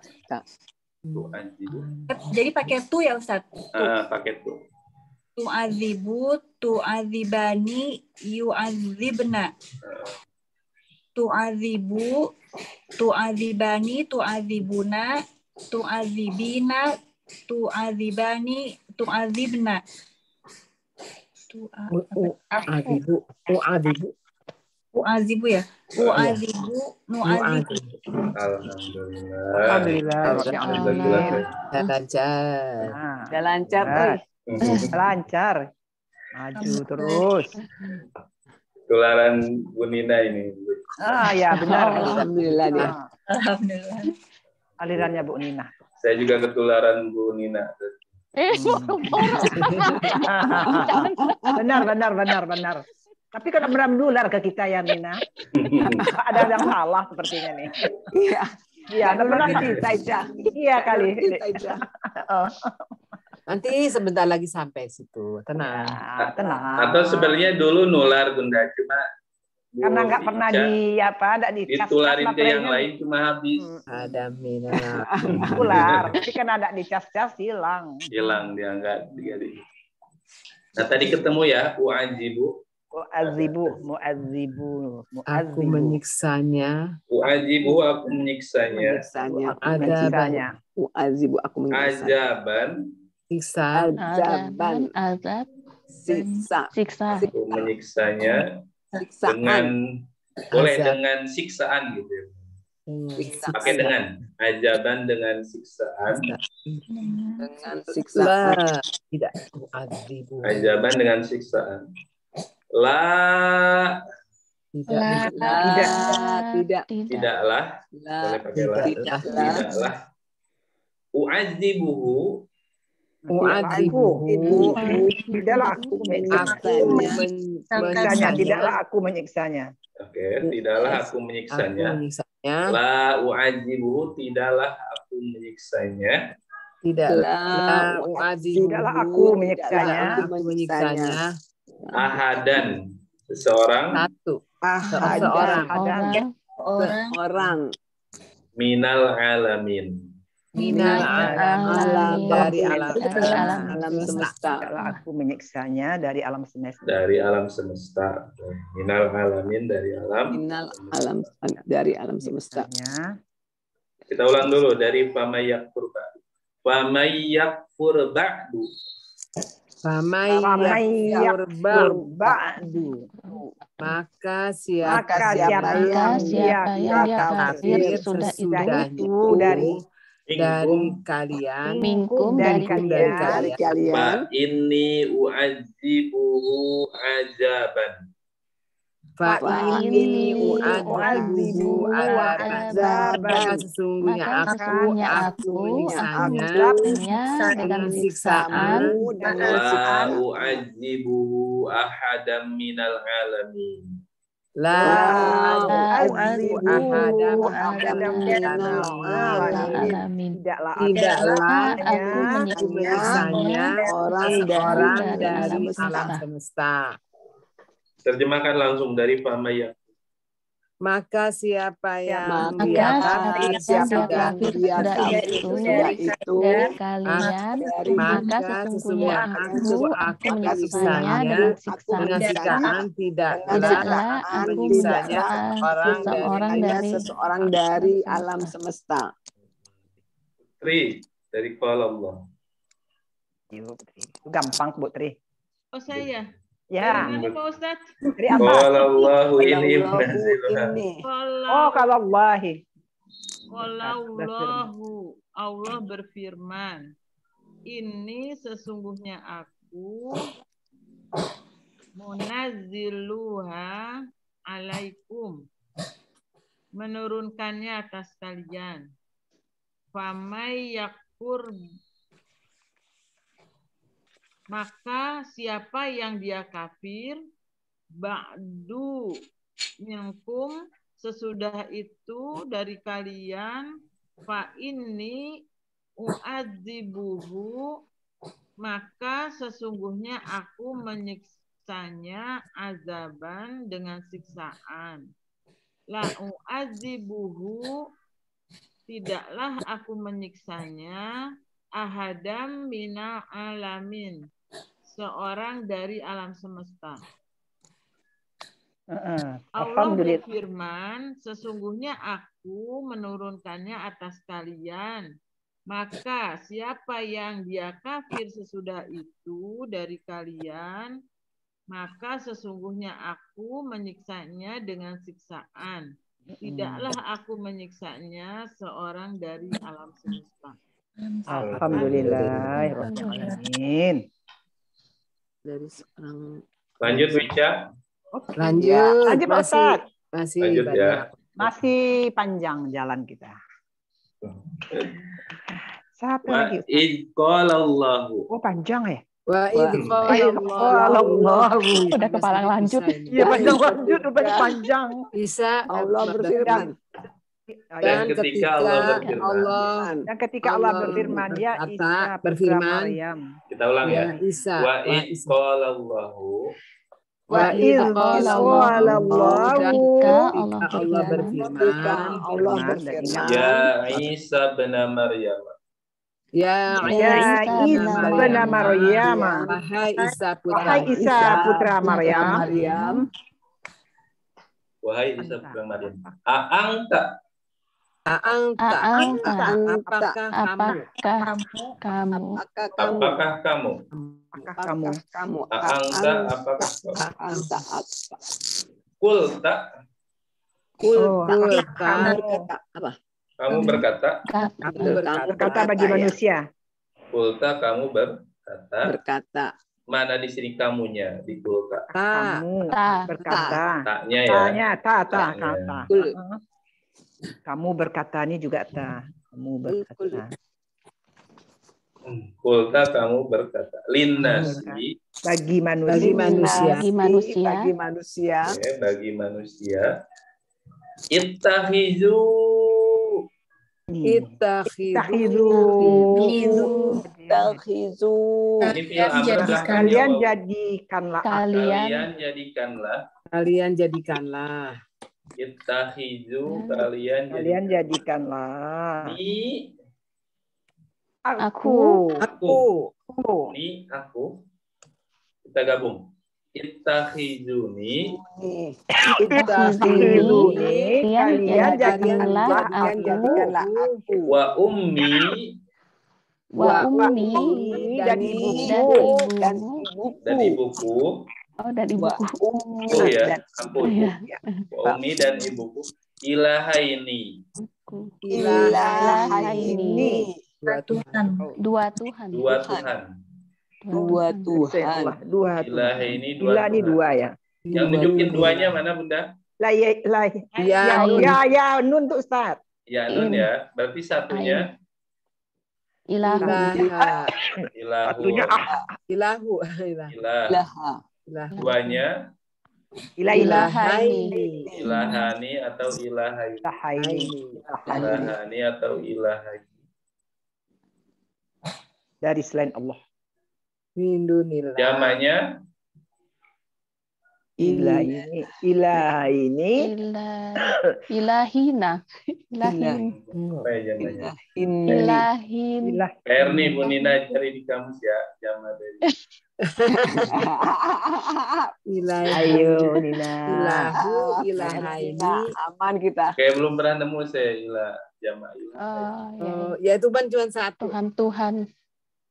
Yu'ajibu. Jadi pakai tu ya Ustaz. Pakai tuh. Tu'adzibu, tu'adzibani, yu'adzibna. Tu'adzibu, tu'adzibani, tu'adzibuna, tu'adzibina, tu'adzibani, tu'adzibna. Mu'adzibu. Mu'adzibu. U'adzibu ya. U'adzibu, nu'adzibu. Alhamdulillah. Alhamdulillah. Lancar. Udah lancar, oi. Lancar. Maju terus. Tularan Bu Nina ini. Ya benar. Alhamdulillah dia. Alhamdulillah. Alirannya Bu Nina. Saya juga ketularan Bu Nina. Benar. Tapi kalau menular ke kita ya Nina. Ada yang salah sepertinya nih. Iya. Iya, pernah saja. Iya kali. Nanti sebentar lagi sampai situ. Tenang. Tenang. Atau sebenarnya dulu nular Bunda, cuma Karena nggak pernah enggak ditularin ke yang lain cuma habis. Ada Mina. Ular, tapi kan ada dicas-cas hilang. Hilang dia enggak diganti. Nah, tadi ketemu ya U'ajibu. Mu'adzibu. Aku menyiksanya. U'ajibu aku menyiksanya. Ada U'adzibu aku menyiksanya. Ajaban siksa. Azab. Siksa. aku menyiksanya Siksaan. dengan boleh Azab. dengan siksaan gitu ya. Siksaan. Pakai dengan ajaban dengan siksaan. Dengan siksaan. Tidak. Mu'adzibu. Ajaban dengan siksaan. La tidaklah boleh pakai la. Tidaklah u'adzibuhu Tidaklah aku menyiksanya. Tidaklah aku menyiksanya. Oke, tidaklah aku menyiksanya. La u'adzibuhu tidaklah aku menyiksanya. Tidaklah aku menyiksanya. Ahadan. Seseorang. Satu. Seorang. Orang. Minal alamin. Minal alamin. Dari alam semesta. Tidaklah aku menyiksanya dari alam semesta. Dari alam semesta. Minal alamin dari alam. Minal alam dari alam semesta. Kita ulang dulu dari famayakfur ba'du. Famayakfur ba'du. Famayakfur Ba'du. Maka siapa Siapa yang dia kafir sudah itu dari kalian, dari kalian. Fa inni u'adzibuhu azaban. Fa ini u'adzibuhu azaban. Maka sesungguhnya aku menyiksanya dengan siksaan. La u'adzibuhu ahadam minal alamin. La u'adzibu ahadam minal alamin. Tidaklah aku menyiksanya orang dari alam semesta. Terjemahkan langsung dari famayakfur. Maka siapa yang kafir sudah itu dari kalian, maka sesungguhnya aku menyiksanya dengan siksaan. Tidaklah aku menyiksanya seseorang dari alam semesta. Tri dari Allah. Gampang Bu Tri. Oh saya. Ya. Dari mana Pak Ustadz? Dari apa? Allahu ini. Oh, kalau Allahi. Wallahu, Allah berfirman, ini sesungguhnya aku munazziluha alaikum, menurunkannya atas kalian. Famay yakfur, maka siapa yang dia kafir, ba'du minkum, sesudah itu dari kalian, fa inni u'adzibuhu, maka sesungguhnya aku menyiksanya azaban dengan siksaan. La u'adzibuhu, tidaklah aku menyiksanya ahadam minal alamin, seorang dari alam semesta. Allah berfirman, sesungguhnya aku menurunkannya atas kalian. Maka siapa yang dia kafir sesudah itu dari kalian, maka sesungguhnya aku menyiksanya dengan siksaan. Tidaklah aku menyiksanya seorang dari alam semesta. Alhamdulillahirrahmanirrahim. Dari seorang. Lanjut Wicca. Lanjut Pak Ustadz. Masih Lanjut ya. Masih panjang jalan kita. Satu lagi. Idqalallahu. Oh panjang ya? Wa idqalallahu. Udah kepalang lanjut. Iya panjang lanjut, udah panjang. Bisa Allah berfirman. Dan ketika Allah berfirman, ya Isa putra Maryam. Kita ulang ya. Isa. Wa idqalallahu. Wa idqalallahu. Ketika Allah berfirman. Ya Isa bin Maryam. Ya Isa bin Maryam. Wahai Isa putra Maryam. Wahai Isa putra Maryam. A'angta. Apakah kamu? Apakah kamu? Kulta. Kamu berkata. Berkata bagi manusia. Kulta kamu berkata. Berkata. Mana di sini kamunya di kulta? Kamu berkata. Taknya ya. Kata. Kamu berkata ini juga ta. Kamu berkata. Kulta kamu berkata. Linnasi. Bagi manusia. Bagi manusia. Ittakhidhu. Ittakhizu. Ini fi'il amr belakangnya Kalian waw. jadikanlah Kalian jadikanlah. Kalian jadikanlah. Ittakhizu. Kalian jadikanlah Ni. aku Ni aku. Kita gabung. Ittakhizuni. kalian jadikanlah aku Wa ummi. dan ibuku Dan ibuku. Oh, dari buku. Oh ya, ampun. Wa ummi dan ibuku. Ilahaini. Ilahaini. Dua Tuhan. Dua Tuhan. Dua Tuhan. Ilahaini Ilah ini dua ya. Yang nunjukin duanya mana Bunda? Ya nun tuh Ustaz. Ya nun ya. Berarti satunya Ilahu. Ilahu. Ilaha. Duanya Ilahaini. ilahani atau ilahaini. Ilahani atau ilahaini. Dari selain Allah. Min dunillah. Jamannya Ilahi ini Ilahina. apa ya jamannya? Ilahin. PR nih Bu Nina cari di kamus ya jama dari. Ayo Nina. Ilahu, ilahaini. Aman kita. Kayak belum pernah nemu saya jama ilah. Oh, Ya itu kan cuma satu. Tuhan.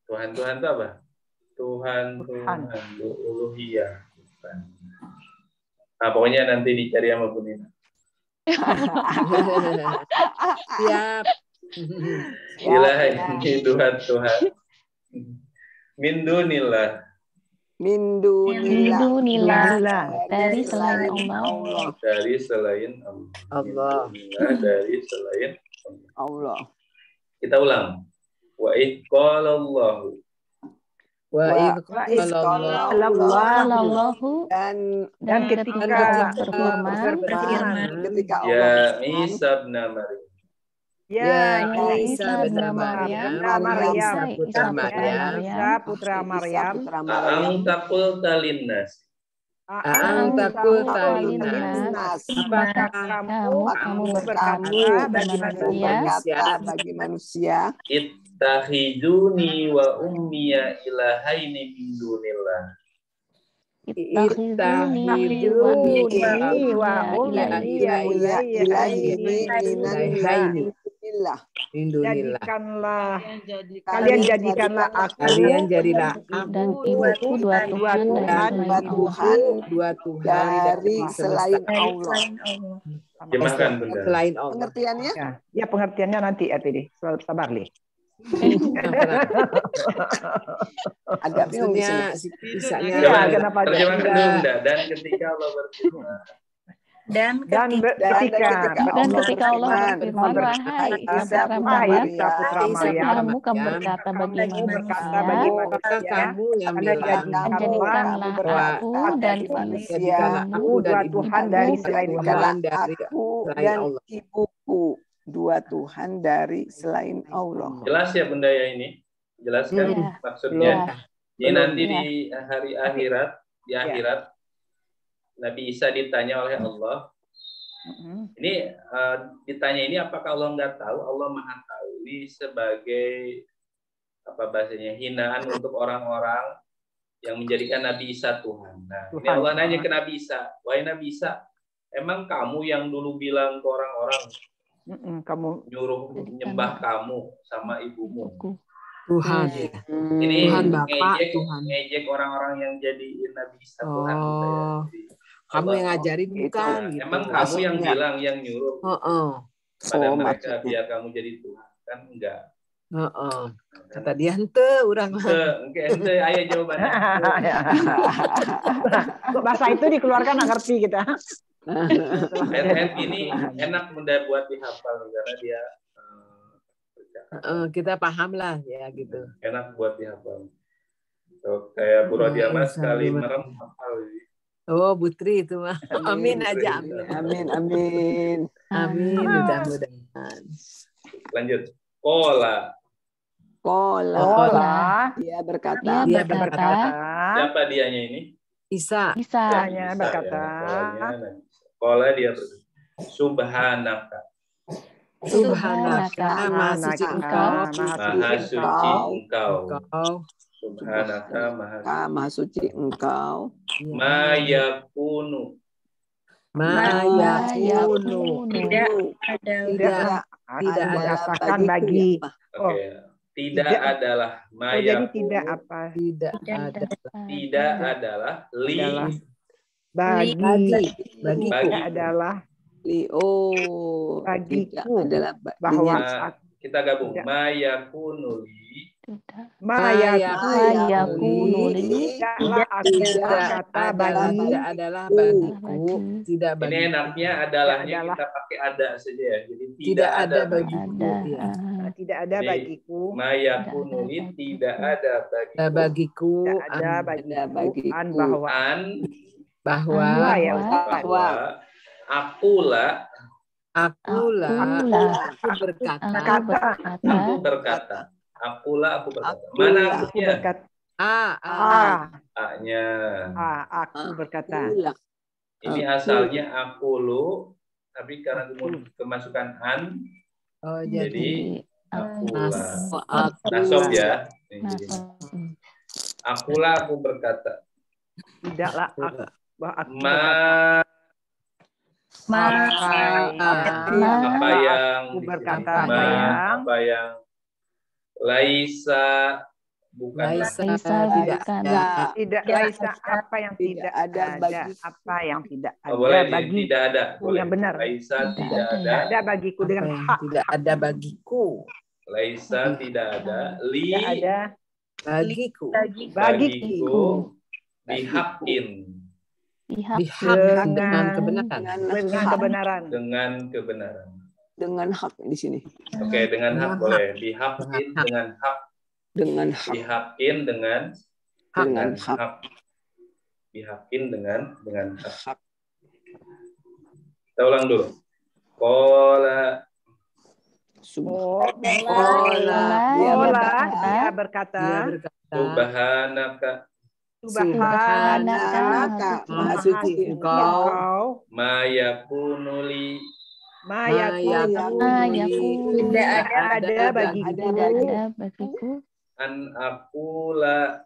Tuhan itu apa? Tuhan. Uluhiyah. Nah, pokoknya nanti dicari sama Bu Nina. Siap. Ilahi Tuhan. Min dunillah. Dari selain Allah. Dari selain Allah. Dari selain Allah. Kita ulang. Wa iqalallahu. Wa Sallallahu dan ketika berfirman Ketika Ya Allah Isa bin Maryam. Ya Isa bin Isa putra Maryam. Anta qulta linnas. Anta qulta linnas. Apakah kamu berkata bagi manusia Ittakhiduni wa ummiya ilahaini min dunillah. Ittakhiduni wa jadikanlah kalian jadikanlah aku Kalian jadilah dan ibuku dua Tuhan dari selain Allah. Jemahkan Bunda. selain Allah. Pengertiannya? Ya pengertiannya nanti RTD. Sabar Li. Agak bingung di Maksudnya sini. sisanya Kenapa Terjemahkan tidak? dulu Bunda. Dan ketika Allah berfirman. dan ketika Allah berfirman, wahai Isa putra Maryam, kamu berkata bagi manusia, kamu yang jadikanlah aku dan ibuku dua Tuhan dari selain Allah. Aku dan ibuku dua Tuhan dari selain Allah. Jelas ya Bunda ya ini? Jelaskan maksudnya. Ini nanti di hari akhirat, di akhirat Nabi Isa ditanya oleh Allah. Ini ditanya ini apakah Allah nggak tahu? Allah Maha tahu. Ini sebagai apa bahasanya hinaan untuk orang-orang yang menjadikan Nabi Isa Tuhan. Nah, ini Allah nanya ke Nabi Isa, wahai Nabi Isa, emang kamu yang dulu bilang ke orang-orang Kamu nyuruh nyembah kamu sama ibumu? Tuhan. Ini Tuhan Bapak, Tuhan. ngejek orang-orang yang jadi Nabi Isa Tuhan. Kamu yang ngajarin bukan gitu. Emang kamu yang bilang, yang nyuruh pada mereka biar kamu jadi Tuhan, kan enggak? Kata dia ente orang Ente ayo jawabannya. bahasa itu dikeluarkan nggak ngerti kita. Ini enak Bunda buat dihafal karena dia kita paham lah ya gitu. Enak buat dihafal. Kayak Bu Rodia Mas sekali merem hafal. Oh, Putri itu mah. Amin aja. Amin. Mudah-mudahan. Lanjut. Kola. Kola. Dia berkata. Dia berkata. Siapa dianya ini? Isa. Isanya Isa, berkata. Ya. Kola dia berkata. Subhanaka. Subhanaka. Maha suci engkau. Maha suci engkau. Subhanaka Maha suci engkau. Ma yakunu. Tidak Dikatakan bagi. Oke. Tidak adalah. Ma jadi yakunu. tidak apa? Tidak adalah. Bagiku adalah. bagiku adalah bahwa kita gabung. Ma yakunu li. Tidaklah aku berkata bagi. Tidak adalah bagiku. Tidak bagiku. Ini enaknya adalahnya kita pakai ada saja ya. Jadi tidak ada bagiku. Ya. Tidak ada bagiku. Ma yakunu li tidak ada bagiku. Tidak ada bagiku. Bahwa akulah aku berkata. Mana akunya? A-nya. Aku berkata. Ini asalnya akulu, tapi karena kemasukan an, jadi akulah. Nasab ya. Akulah aku berkata. Tidaklah aku berkata. Apa yang laisa bukan tidak laisa apa yang tidak ada apa yang tidak ada bagi tidak ada yang benar laisa tidak ada bagiku dengan hak tidak ada bagiku laisa tidak ada li tidak ada bagiku bihakin dengan hak di sini. Oke, dengan hak boleh. Bihakin dengan hak. Bihakin dengan hak. Bihakin dengan hak. Kita ulang dulu. Kola. Dia berkata. Subhanaka. Maha suci engkau. Ma yakunu li. Tidak ada bagiku an akulah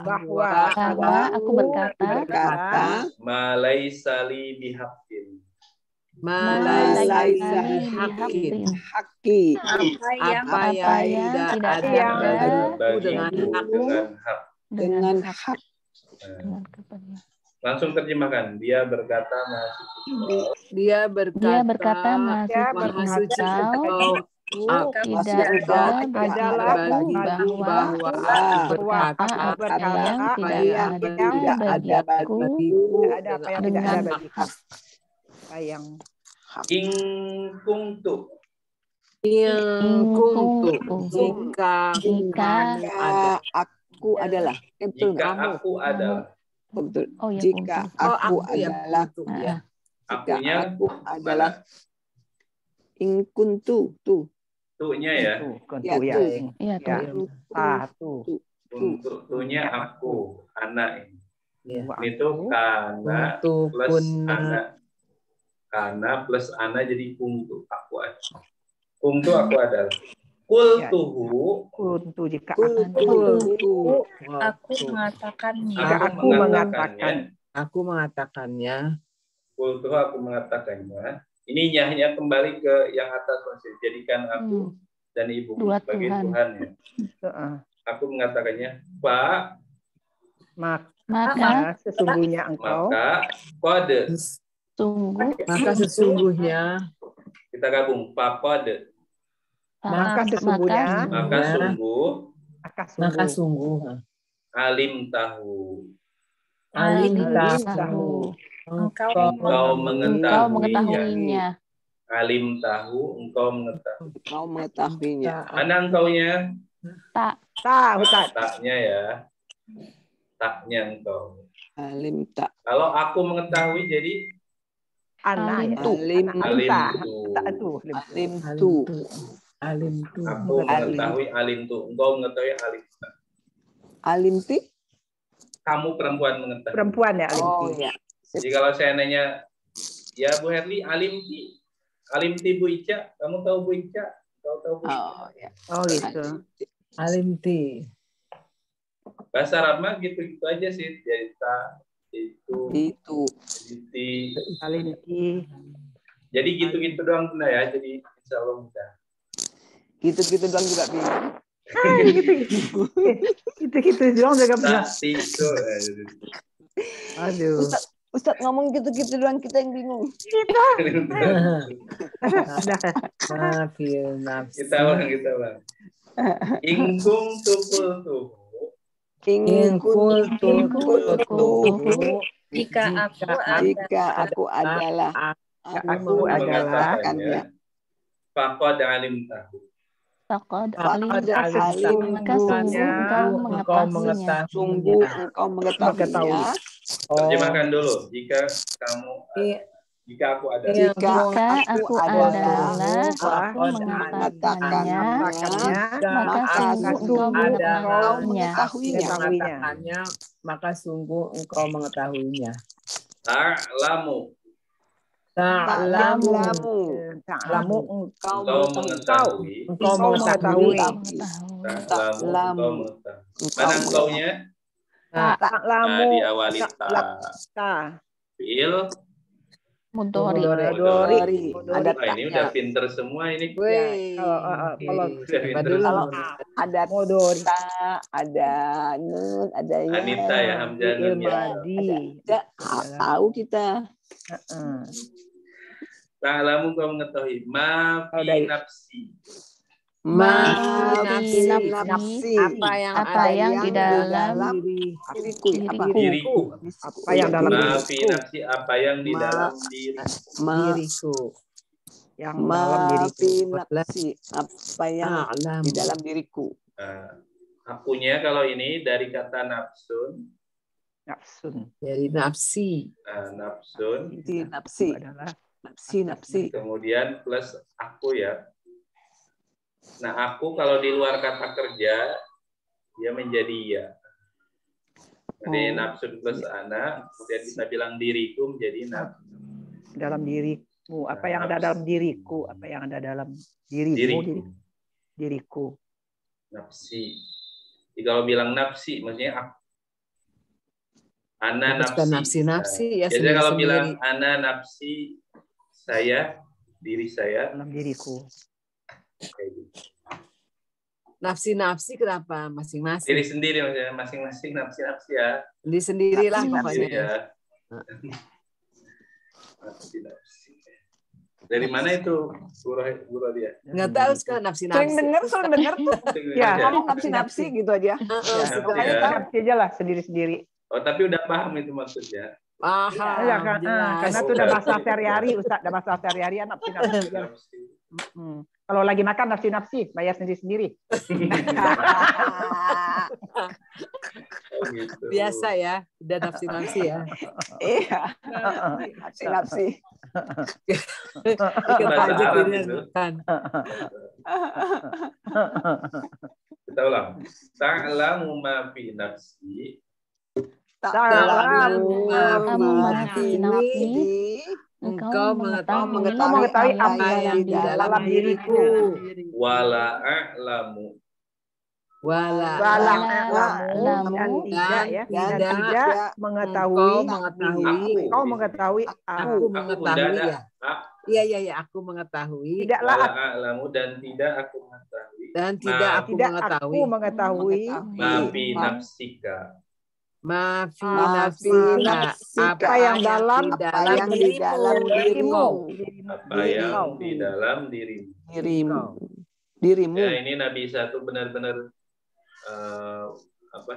bahwa aku berkata malaisa li bihaqqin apa yang tidak ada dengan hak. Langsung terjemahkan. Dia berkata Maha suci engkau. Tidak ada bagiku bahwa aku berkata apa yang tidak ada bagiku dengan hak. In kuntu jika aku adalah jika aku adalah betul. Jika aku adalah akunya aku adalah in kuntu tunya ya. Untuknya aku anak ini. Itu karena plus anak. Karena plus anak jadi kuntu aku ada. Kuntu aku adalah. Kuntu jika aku mengatakannya. Kuntu aku mengatakannya. Ini hanya kembali ke yang atas konsep. Jadikan aku dan ibu sebagai Tuhan ya. Aku mengatakannya, Pak. Maka sesungguhnya engkau. Maka kode. Maka sesungguhnya. Kita gabung. Pak kode. Maka sungguh. Alim tahu. Engkau mengetahuinya. Alim tahu, engkau mengetahuinya. Mana engkaunya? Taknya ya. Taknya engkau. Alim tak. Kalau aku mengetahui jadi alim tu. Alim tu. Aku mengetahui alim tu. Engkau mengetahui alim tu. Alimti? Kamu perempuan mengetahui. Perempuan ya alimti. Oh ya. Jadi kalau saya nanya, ya Bu Herli, alimti. Alimti Bu Ica. Kamu tahu Bu Ica? Kau tahu Bu Ica? Oh ya. Oh gitu. Alimti. Bahasa Arab mah gitu-gitu aja sih. Cerita, Itu. di. Alimti. Jadi gitu-gitu doang Bunda ya. Jadi insya Allah mudah. Gitu-gitu doang juga bingung. Gitu-gitu doang juga bisa. Itu. Aduh. Ustaz ngomong gitu-gitu doang kita yang bingung. Maafin nafsi. Kita ulang. Ingkung tupul tuh. Ingkul Jika aku adalah aku mengatakannya. Faqad alim tahu. Faqad Maka engkau mengetahuinya. Sungguh engkau mengetahuinya. Terjemahkan dulu. Jika aku ada. Jika aku adalah aku mengatakannya, maka sungguh engkau mengetahuinya. Ta'lamu. Ta'lamu Engkau mengetahui. Ta'lamu. Mana engkaunya? Ta'lamu. Diawali ta. Fi'il Mudhari. Ada ini udah pinter semua ini. Kalau ada ta, ada nun, ada ya. Anita ya, Hamzah nun ya. Tahu kita. Ta'lamu kau mengetahui. Ma fi nafsi. Nafsi. Apa yang di dalam diriku. apa yang dalam Ma fi nafsi, apa yang di dalam diriku. Yang dalam diriku. Nafsi, apa yang di dalam diriku. Akunya kalau ini dari kata nafsun. Dari nafsi. Nafsun. Nafsi adalah nafsi. Kemudian plus aku ya. Nah, aku kalau di luar kata kerja, dia menjadi ya. Jadi nafsun plus ana, kemudian kita bilang diriku menjadi nafsu. Dalam diriku, apa yang ada dalam diriku, apa yang ada dalam dirimu, diriku. Nafsi. Jadi kalau bilang nafsi, maksudnya aku. Ana nafsi. Nafsi ya. Biasanya kalau bilang ana nafsi, saya, diri saya. Dalam diriku. Nafsi kenapa masing-masing? Diri sendiri maksudnya masing-masing nafsi ya. Diri sendirilah pokoknya. Ya. Nafsi. Dari mana itu guru dia? Nggak tahu sekarang nafsi. Sering dengar tuh. Ya, ngomong nafsi gitu aja. Nafsi aja lah sendiri-sendiri. Oh, tapi udah paham itu maksudnya. Paham. Ya, karena itu udah bahasa sehari-hari, Ustaz, udah bahasa sehari-hari nafsi. Kalau lagi makan nafsi, bayar sendiri-sendiri. Gitu. Biasa ya, udah nafsi ya. Iya. Nafsi. Kita ulang. Ta'lamu ma fi nafsi. Ta'lamu ma fi nafsi. Engkau mengetahui apa yang di dalam diriku. Wala a'lamu. Dan tidak mengetahui. Kau mengetahui aku mengetahui ya. Iya, aku mengetahui. Tidaklah a'lamu dan tidak aku mengetahui. Dan tidak aku mengetahui. Mafi nafsika. Maafi apa yang di dalam dirimu. Apa yang di dalam dirimu. Ya, ini Nabi Isa itu benar-benar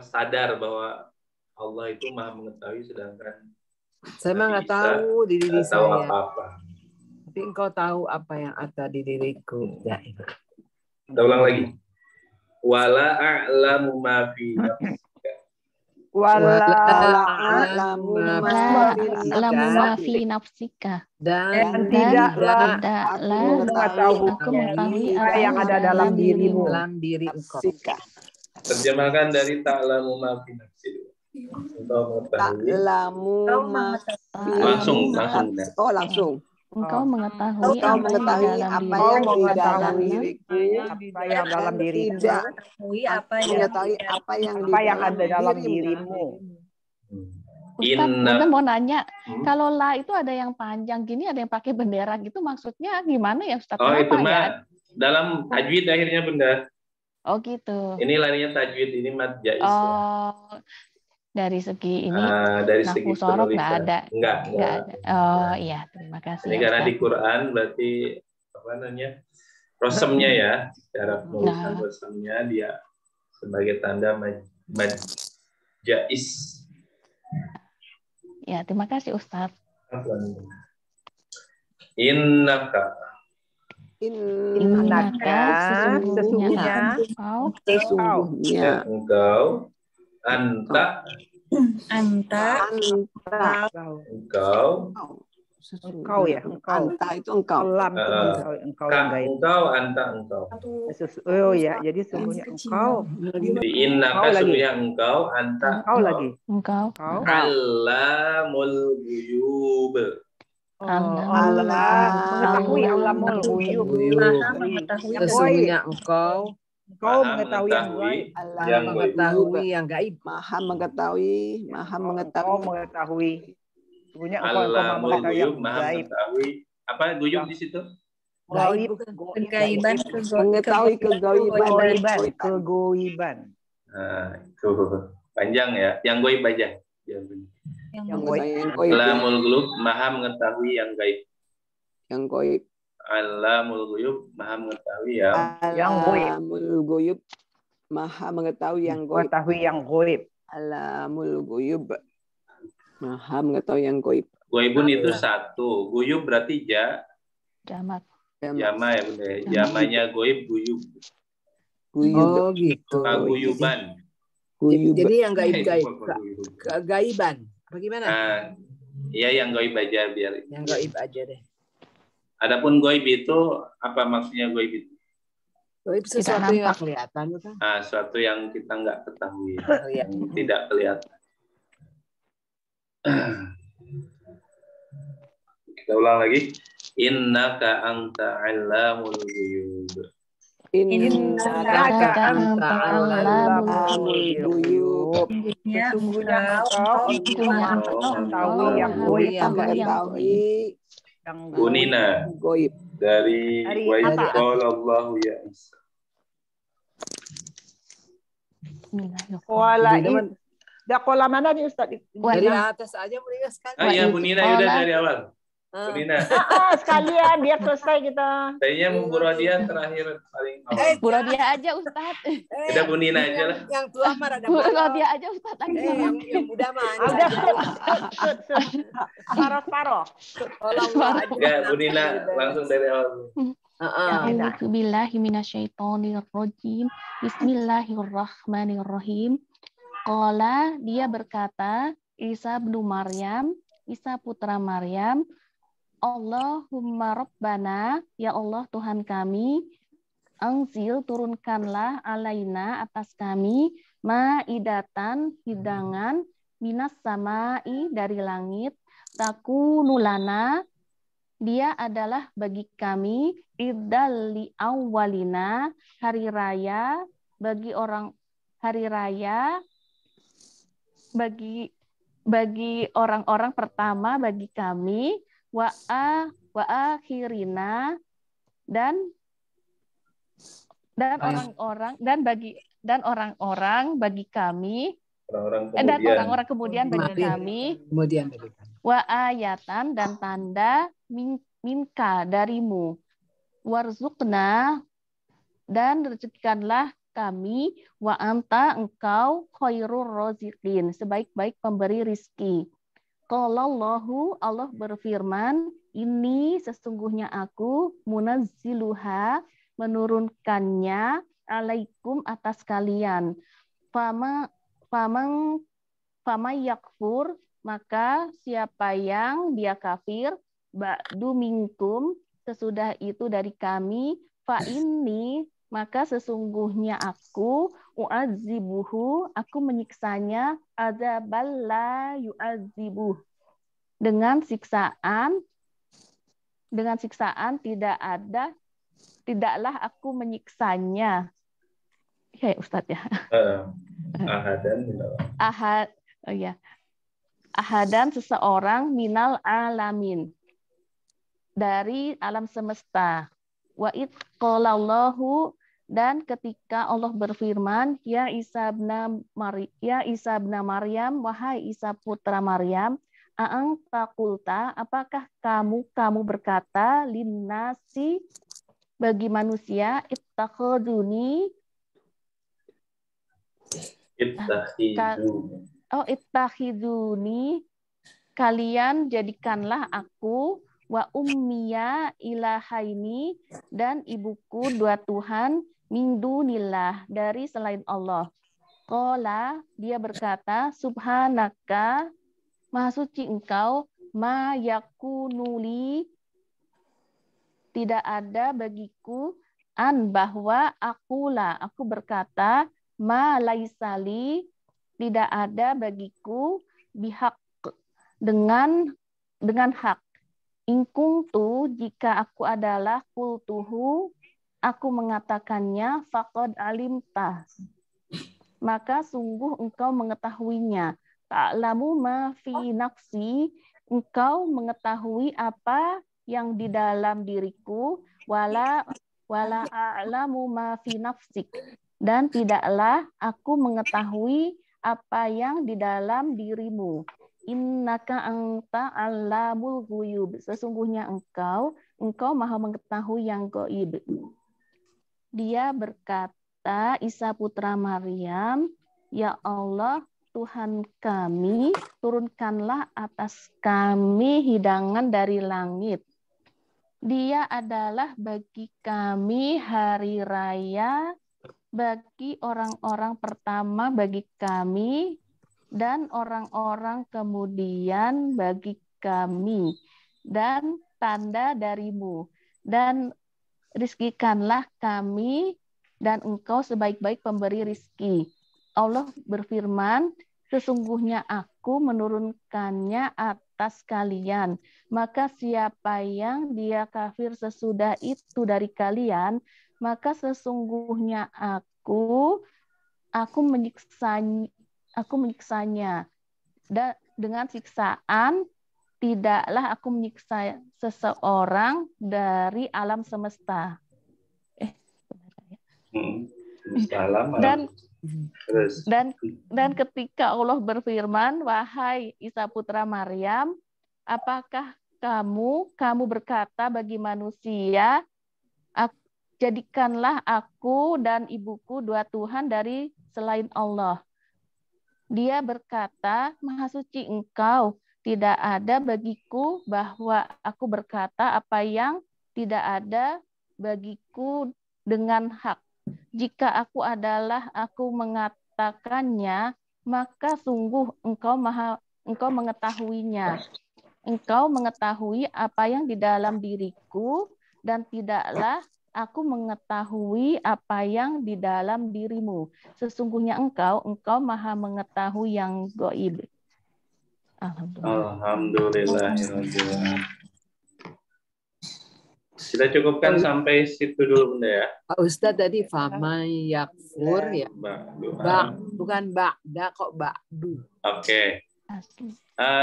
sadar bahwa Allah itu Maha mengetahui, sedangkan saya mah nggak tahu di diri saya. Apa-apa. Tapi engkau tahu apa yang ada di diriku. Ya, itu. Kita ulang lagi. Wala a'lamu ma fi nafsika. Wa'alamu ma fi nafsika. Dan tidaklah tidaklah aku mengetahui apa yang ada dalam dirimu. dalam diri engkau. Terjemahkan dari ta'lamu ma fi nafsi. Engkau mengetahui. Langsung. Oh, langsung. Engkau mengetahui Engkau mengetahui apa yang di dalam diriku. Apa yang dalam dirimu. Tidak mengetahui apa yang ada dalam dirimu. Ustaz mau nanya, kalau la itu ada yang panjang gini, ada yang pakai bendera gitu, maksudnya gimana ya Ustaz? Oh, Kenapa itu ya? mah dalam tajwid akhirnya Bunda. Oh gitu. Ini larinya tajwid, ini mad jaiz. Oh, dari segi ini dari segi nahwu sorof nggak penulisan. ada. Enggak. Oh iya, terima kasih. Ini ya, karena Ustaz. di Quran berarti apa namanya? Rosemnya ya, cara penulisan rosemnya dia sebagai tanda mad jaiz. Ya, terima kasih Ustaz. Innaka Sesungguhnya engkau anta Engkau ya, engkau. Anta itu engkau. Engkau yang gaib. Engkau. Oh ya, jadi sungguhnya engkau. Di innaka sungguhnya engkau, anta Engkau. Alamul ghuyub. Allah mengetahui alamul ghuyub. Sesungguhnya engkau mengetahui yang gaib. Maha mengetahui. Sungguhnya engkau maha mengetahui yang gaib. Apa guyub di situ? Kegaiban, mengetahui kegoiban. Nah, itu panjang ya. Yang goib aja. Yang gaib. Alamul ghuyub, maha mengetahui yang gaib. Yang gaib. Alamul ghuyub, maha mengetahui Alamul ghuyub, maha mengetahui yang gaib. Alamul ghuyub, maha mengetahui yang gaib. Goibun itu satu. Guyub berarti Jamak. Jama ya Bunda. Jamanya goib guyub. Oh gitu. Paguyuban. Jadi yang gaib-gaib. Kegaiban. Bagaimana? Iya yang goib aja biar. Yang gaib aja deh. Adapun goib itu apa maksudnya goib itu? Goib sesuatu yang nggak kelihatan kan? Sesuatu yang kita nggak ketahui, yang tidak kelihatan. Kita ulang lagi. Innaka anta 'allamul ghuyub. Innaka anta 'allamul ghuyub. Sesungguhnya engkau mengetahui yang Bunina dari wa Allahu ya Isa. Dakola mana nih Ustaz? Dari atas aja mendingan sekali. Iya Bunina udah dari awal. Bunina. Sekalian biar selesai kita. Kayaknya Bu Rodia terakhir paling awal. Bu Rodia aja Ustaz. Udah Bunina aja lah. Yang tua mah ada Bu Rodia aja Ustaz. Yang muda mah. Udah Separoh. Enggak, Bunina langsung dari awal. A'udzu billahi minasyaitonir rajim. Bismillahirrahmanirrahim. Qala, dia berkata, Isa putra Maryam, Allahumma Rabbana, ya Allah Tuhan kami, anzil turunkanlah alaina atas kami, ma'idatan hidangan, minas samai dari langit, takunulana, dia adalah bagi kami, idali awalina, hari raya, bagi orang-orang pertama bagi kami, wa akhirina dan orang-orang bagi kami, dan orang-orang kemudian bagi kami, wa ayatan dan tanda minka darimu, warzuqna dan rezekikanlah kami, wa anta engkau khairur raziqin, sebaik-baik pemberi rizki. Qalallahu, Allah berfirman, ini sesungguhnya aku munazziluha, menurunkannya alaikum atas kalian. Famang Famay yakfur, maka siapa yang dia kafir, ba'du minkum, sesudah itu dari kami, fa inni, maka sesungguhnya aku, u'adzibuhu, aku menyiksanya, azaballa yu'adzibuh, dengan siksaan tidaklah aku menyiksanya. Ya Ustadz ya. Ahadan seseorang minal alamin, dari alam semesta. Wa id qalallahu, dan ketika Allah berfirman, ya Isa ibn Maryam, wahai Isa putra Maryam, a'anta qulta, apakah kamu berkata, linnasi, bagi manusia, ittakhaduni, ittakhiduni, kalian jadikanlah aku, wa ummiya ilahaini, dan ibuku dua Tuhan, min dunillah, dari selain Allah. Qala, dia berkata, subhanaka, maha suci engkau, ma yakunuli, tidak ada bagiku, an, bahwa aku berkata, ma laisali, tidak ada bagiku, bihak, dengan hak. Ingkungtu, jika aku adalah kultuhu, aku mengatakannya, faqad alimta, maka sungguh engkau mengetahuinya. Ta'lamu ma fi nafsi, engkau mengetahui apa yang di dalam diriku, wala a'lamu ma fi nafsik, dan tidaklah aku mengetahui apa yang di dalam dirimu. Innaka anta allamul ghuyub, sesungguhnya engkau maha mengetahui yang gaib. Dia berkata, Isa putra Maryam, ya Allah Tuhan kami, turunkanlah atas kami hidangan dari langit. Dia adalah bagi kami hari raya, bagi orang-orang pertama bagi kami, dan orang-orang kemudian bagi kami, dan tanda darimu, dan rizkikanlah kami, dan engkau sebaik-baik pemberi rizki. Allah berfirman, sesungguhnya aku menurunkannya atas kalian, maka siapa yang dia kafir sesudah itu dari kalian, maka sesungguhnya aku menyiksanya. Dan dengan siksaan, tidaklah aku menyiksa seseorang dari alam semesta. Dan ketika Allah berfirman, wahai Isa putra Maryam, apakah kamu berkata bagi manusia, jadikanlah aku dan ibuku dua Tuhan dari selain Allah. Dia berkata, maha suci engkau, tidak ada bagiku bahwa aku berkata apa yang tidak ada bagiku dengan hak. Jika aku mengatakannya, maka sungguh engkau mengetahuinya. Engkau mengetahui apa yang di dalam diriku, dan tidaklah aku mengetahui apa yang di dalam dirimu. Sesungguhnya engkau maha mengetahui yang gaib. Alhamdulillah. Kita cukupkan sampai situ dulu Bunda ya. Pak Ustadz tadi famay yakfur ya. Bukan ba'da kok ba'du. Oke.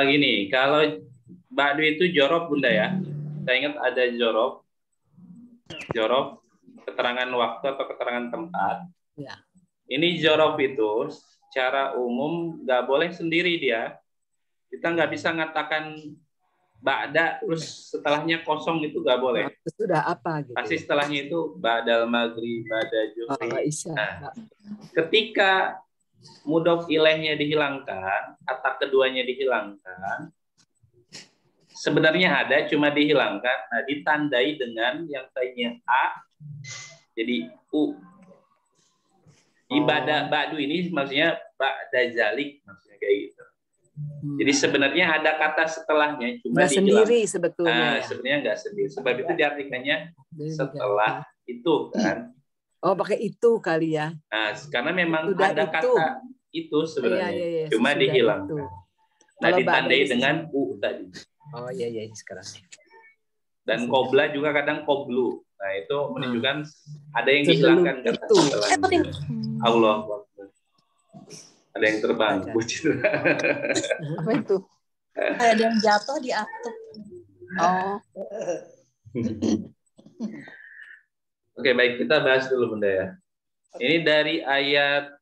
Gini, kalau ba'du itu jorob Bunda ya. Saya ingat ada jorob, keterangan waktu atau keterangan tempat. Ya. Ini jorob itu secara umum nggak boleh sendiri dia. Kita nggak bisa ngatakan ba'da terus setelahnya kosong, itu nggak boleh. Sudah apa gitu? Pasti setelahnya itu ba'dal maghrib, ba'da zuhri. Nah, ketika mudhof ilaihnya dihilangkan, kata keduanya dihilangkan, sebenarnya ada, cuma dihilangkan. Nah, ditandai dengan yang tadinya a jadi u. Ibadah ba'du ini maksudnya ba'da zalik, maksudnya kayak gitu. Jadi sebenarnya ada kata setelahnya, cuma nggak sendiri sebetulnya. Sebenarnya nggak sendiri. Sebab itu diartikannya setelah itu kan. Oh, pakai itu kali ya. Nah, karena memang Sudah ada itu. kata itu sebenarnya, Iya, cuma sudah dihilangkan. itu. Nah, Kalau ditandai ba'da dengan u tadi. Oh iya sekarang. Dan kobla juga kadang koblu. Nah, itu menunjukkan ada yang Sebelum dihilangkan kata itu. setelahnya. Allah. Ada yang terbang. Apa itu? Ada yang jatuh di atap. Oh. Oke, baik, kita bahas dulu Bunda ya. Ini dari ayat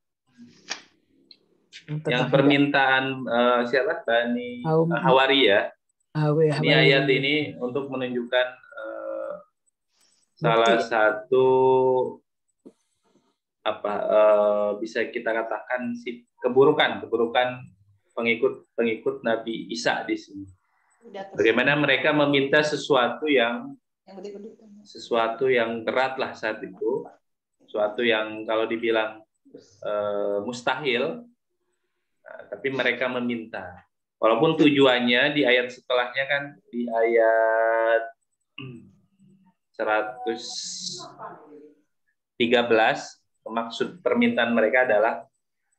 yang permintaan siapa? Bani Hawari ya. Ini ayat ini untuk menunjukkan salah satu bisa kita katakan keburukan pengikut Nabi Isa di sini. Bagaimana mereka meminta sesuatu yang berat lah saat itu, sesuatu yang kalau dibilang mustahil, tapi mereka meminta. Walaupun tujuannya di ayat setelahnya kan di ayat 113, maksud permintaan mereka adalah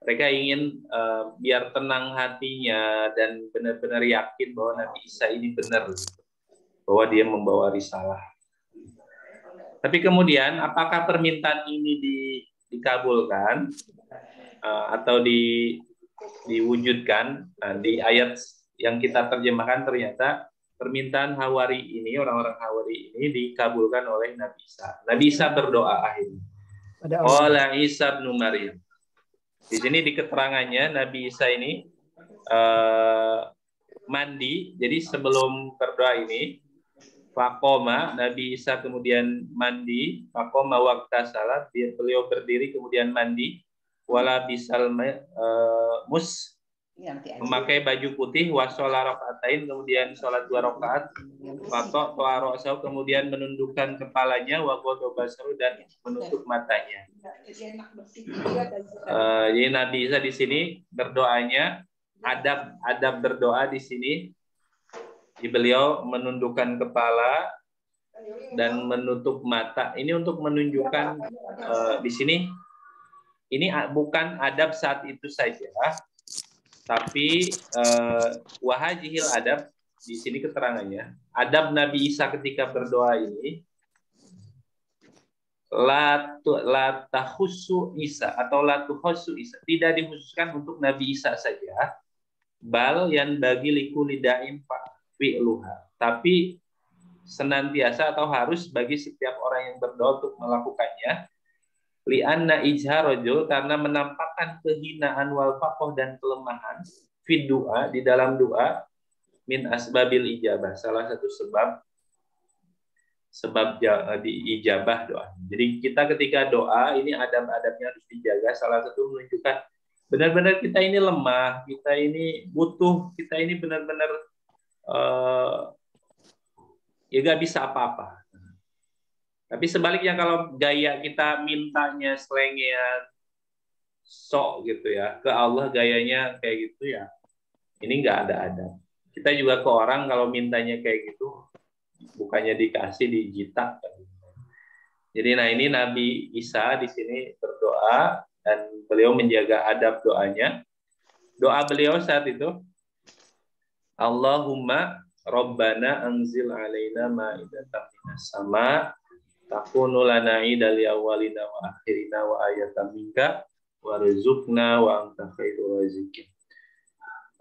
mereka ingin biar tenang hatinya dan benar-benar yakin bahwa Nabi Isa ini benar, bahwa dia membawa risalah. Tapi kemudian apakah permintaan ini dikabulkan atau diwujudkan? Nah, di ayat yang kita terjemahkan ternyata permintaan Hawari ini, orang-orang Hawari ini dikabulkan oleh Nabi Isa. Nabi Isa berdoa akhirnya. Qala Isa bin Maryam. Di sini di keterangannya Nabi Isa ini mandi. Jadi sebelum berdoa ini, faqoma, Nabi Isa kemudian mandi. Faqoma waqta salat, beliau berdiri kemudian mandi. Wala bisal mus, memakai baju putih, wasola rakaatain, kemudian sholat 2 rakaat, wato to'arosau, kemudian menundukkan kepalanya, wagodo basaru, dan menutup matanya. Jadi Nabi Isa di sini berdoanya, adab berdoa di sini, beliau menundukkan kepala dan menutup mata. Ini untuk menunjukkan di sini, ini bukan adab saat itu saja, tapi wahajihil adab di sini keterangannya. Adab Nabi Isa ketika berdoa ini la tahussu Isa atau la tuhussu Isa, tidak dikhususkan untuk Nabi Isa saja. Bal yang bagi likulidain fi'luha, tapi senantiasa atau harus bagi setiap orang yang berdoa untuk melakukannya. Li'anna ijharajul, karena menampakkan kehinaan wal faqoh dan kelemahan fid doa, di dalam doa, min asbabil ijabah, salah satu sebab di ijabah doa. Jadi kita ketika doa ini adab-adabnya harus dijaga. Salah satu menunjukkan benar-benar kita ini lemah, kita ini butuh, kita ini benar-benar ya gak bisa apa-apa. Tapi sebaliknya kalau gaya kita mintanya selengean, sok gitu ya, ke Allah gayanya kayak gitu ya, ini nggak ada adab. Kita juga ke orang kalau mintanya kayak gitu, bukannya dikasih, dijitak. Jadi nah ini Nabi Isa di sini berdoa dan beliau menjaga adab doanya. Doa beliau saat itu, Allahumma Rabbana anzil alaina ma'idatan minas sama, takunu lana idal awwalina wa akhirina wa ayatan minka warzuqna wa anta khairur raziqin.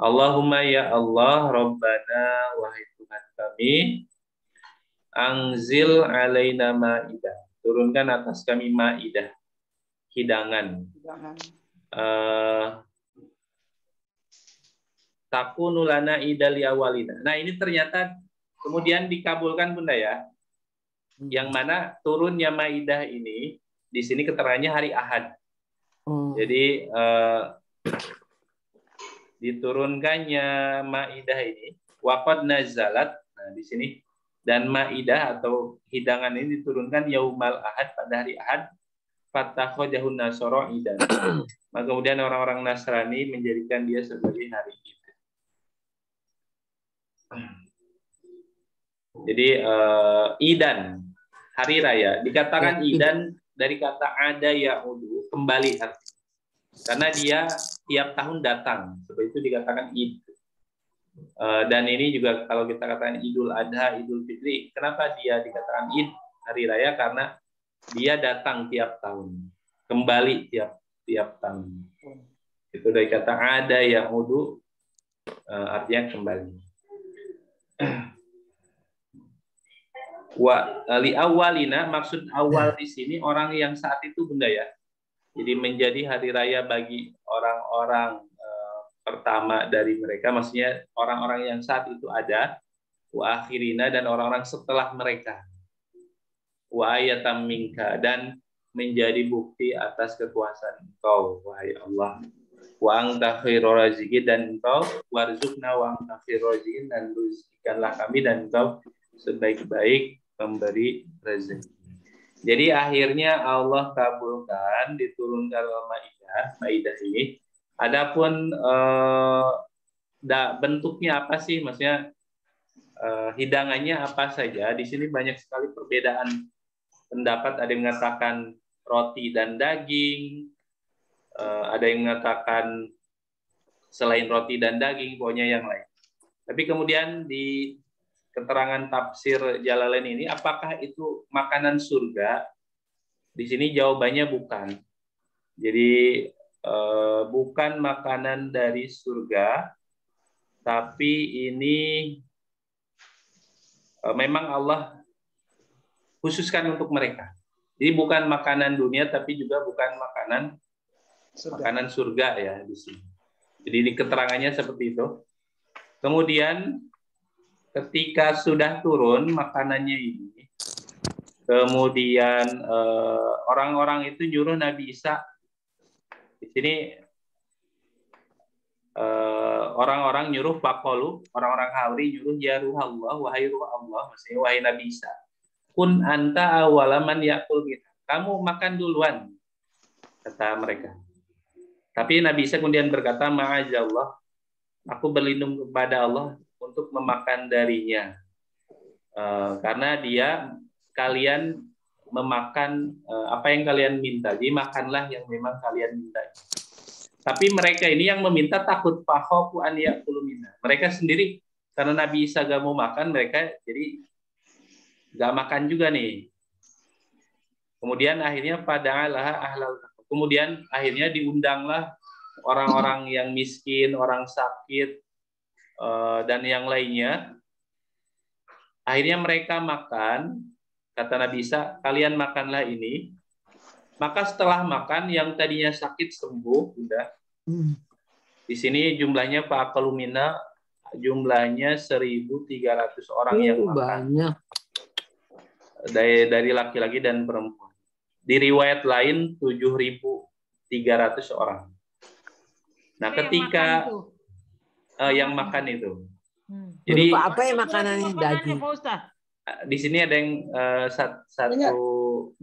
Allahumma ya Allah, Rabbana, wahai Tuhan kami, anzil alaina ma'idah, turunkan atas kami ma'idah, hidangan. Takunu lana idal awwalina. Nah, ini ternyata kemudian dikabulkan Bunda ya. Yang mana turunnya Maidah ini di sini keterangannya hari Ahad. Jadi diturunkannya Maidah ini waqad nazalat. Nah, di sini dan Maidah atau hidangan ini diturunkan yaumal Ahad, pada hari Ahad. Fattakhadahun nasara idan. Maka kemudian orang-orang Nasrani menjadikan dia sebagai hari Id. Jadi idan, hari raya. Dikatakan idan dari kata ada ya'udu, kembali. Karena dia tiap tahun datang. Seperti itu dikatakan id. Dan ini juga kalau kita katakan Idul Adha, Idul Fitri, kenapa dia dikatakan id, hari raya? Karena dia datang tiap tahun, kembali tiap tahun. Itu dari kata ada ya'udu, artinya kembali. Li awalina, maksud awal di sini orang yang saat itu Bunda ya. Jadi menjadi hari raya bagi orang-orang pertama dari mereka, maksudnya orang-orang yang saat itu ada, wa akhirina, dan orang-orang setelah mereka, wa ayatam minka, dan menjadi bukti atas kekuasaan Engkau wahai Allah, wa anta khairur raziqin, dan Engkau warzuqna wa anta khairur raziqin, dan rezekikanlah kami dan Engkau sebaik-baik pemberi rezeki. Jadi akhirnya Allah kabulkan, diturunkan Maidah ini. Adapun bentuknya apa sih? Maksudnya hidangannya apa saja? Di sini banyak sekali perbedaan pendapat. Ada yang mengatakan roti dan daging, ada yang mengatakan selain roti dan daging, pokoknya yang lain. Tapi kemudian di keterangan tafsir Jalalain ini, apakah itu makanan surga? Di sini jawabannya bukan. Jadi bukan makanan dari surga, tapi ini memang Allah khususkan untuk mereka. Jadi bukan makanan dunia, tapi juga bukan makanan surga ya di sini. Jadi di keterangannya seperti itu. Kemudian ketika sudah turun makanannya ini, kemudian orang-orang itu nyuruh Nabi Isa. Di sini orang-orang nyuruh faqalu, orang-orang Hawri nyuruh ya Ruhallah, wahai Ruh Allah, maksudnya wahai Nabi Isa, kun anta awalaman yakul kita. Kamu makan duluan, kata mereka. Tapi Nabi Isa kemudian berkata, ma'azallah, aku berlindung kepada Allah untuk memakan darinya, karena kalian memakan apa yang kalian minta, jadi makanlah yang memang kalian minta. Tapi mereka ini yang meminta takut fahoku an yakulu minna. Mereka sendiri karena Nabi Isa gak mau makan, mereka jadi gak makan juga nih. Kemudian akhirnya kemudian akhirnya diundanglah orang-orang yang miskin, orang sakit, dan yang lainnya. Akhirnya mereka makan, kata Nabi Isa, kalian makanlah ini. Maka setelah makan, yang tadinya sakit sembuh, udah. Di sini jumlahnya Pak Kalumina, jumlahnya 1.300 orang yang makan. Banyak. Dari laki-laki dan perempuan. Di riwayat lain 7.300 orang. Nah, ketika yang makan itu. Jadi berupa apa ya makanannya? Daging. Di sini ada yang satu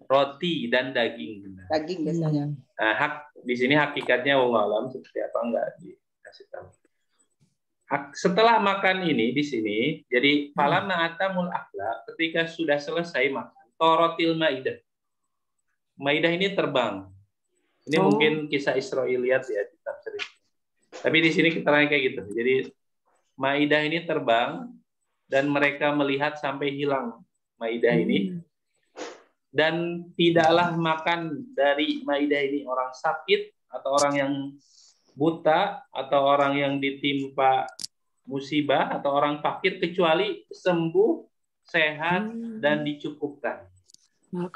roti dan daging. Daging biasanya. Nah, di sini hakikatnya wallahu alam seperti apa enggak dikasih tahu. Setelah makan ini di sini, jadi falamma atamul akla, ketika sudah selesai makan, torotil maidah. Maidah ini terbang. Ini mungkin kisah Israiliyat ya di tafsir. Tapi di sini keterangan kayak gitu. Jadi Maidah ini terbang dan mereka melihat sampai hilang Maidah ini. Dan tidaklah makan dari Maidah ini orang sakit atau orang yang buta atau orang yang ditimpa musibah atau orang fakir, kecuali sembuh, sehat, dan dicukupkan.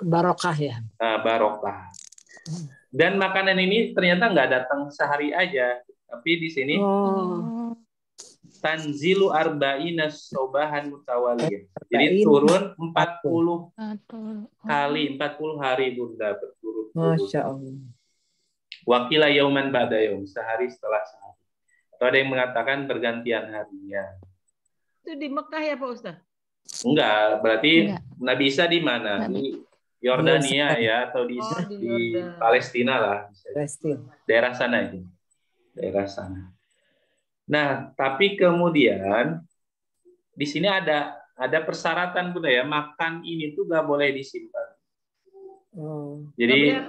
Barokah ya. Barokah. Dan makanan ini ternyata nggak datang sehari aja, tapi di sini tanzilu arba'ina sobahan mutawaliyah. Jadi turun 40 kali, 40 hari Bunda berturut-turut. Masya Allah. Wakila yauman ba'da yaum, sehari setelah sehari. Atau ada yang mengatakan bergantian harinya. Itu di Mekah ya Pak Ustaz? Enggak, berarti Nabi Isa di mana? Di Yordania ya, atau di Palestina lah. Palestina. Daerah sana itu. Daerah sana. Nah, tapi kemudian di sini ada persyaratan Bunda ya, makan ini tuh nggak boleh disimpan. Jadi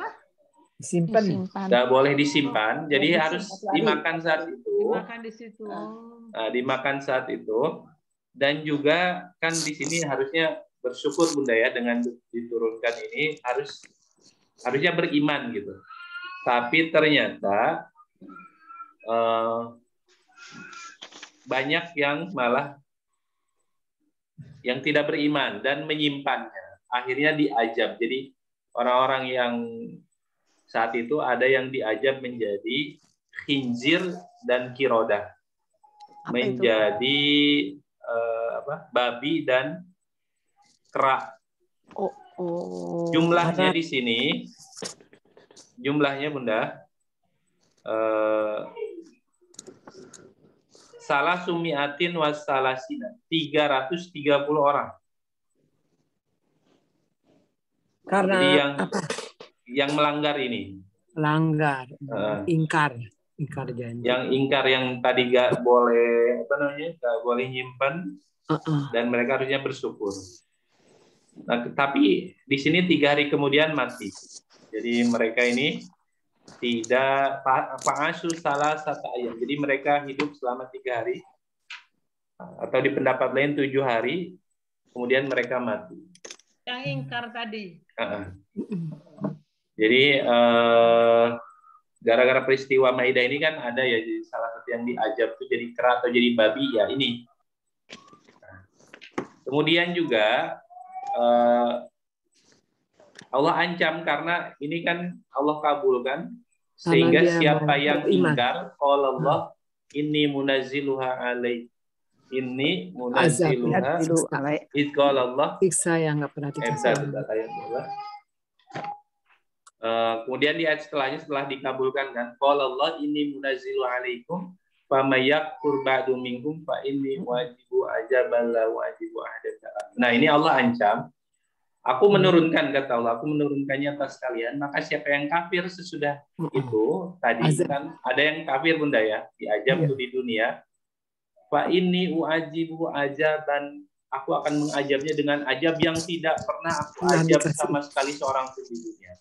disimpan. nggak boleh disimpan, jadi harus dimakan saat itu. Dimakan di situ. Nah, dimakan saat itu. Dan juga kan di sini harusnya bersyukur Bunda ya, dengan diturunkan ini harusnya beriman gitu. Tapi ternyata banyak yang malah yang tidak beriman dan menyimpannya. Akhirnya diajab. Jadi orang-orang yang saat itu ada yang diajab menjadi khinzir dan kirodah. Menjadi babi dan kera. Jumlahnya di sini, jumlahnya Bunda, salah sumiatin wasalasina, 330 orang. Karena jadi yang melanggar ini. Melanggar, ingkar janji. Yang ingkar, yang tadi gak boleh gak boleh nyimpen, dan mereka harusnya bersyukur. Nah, tapi di sini 3 hari kemudian mati. Jadi mereka ini tidak fa'asu salah satu ayat. Jadi mereka hidup selama 3 hari, atau di pendapat lain 7 hari, kemudian mereka mati. Yang ingkar tadi. Jadi gara-gara peristiwa Maidah ini kan ada ya, jadi salah satu yang diajab itu jadi kera atau jadi babi ya ini. Kemudian juga Allah ancam karena ini kan Allah kabulkan, sehingga siapa yang ingkar, qala Allah inni munazziluha alaik, inni munazziluha id qala Allah, siksa yang enggak pernah dikasih. Kemudian di ayat setelahnya, setelah dikabulkan kan, qala Allah inni munazzilu alaikum famayakfur ba'du minkum fa inni wajibu ajaban la wajibu ahdatsa. Nah, ini Allah ancam, aku menurunkan, kata Allah, aku menurunkannya atas kalian, maka siapa yang kafir sesudah itu tadi kan ada yang kafir Bunda ya, diajab itu di dunia, fa inni uajibu ajaban, aku akan mengajabnya dengan ajab yang tidak pernah aku ajab sama sekali seorang pun di dunia.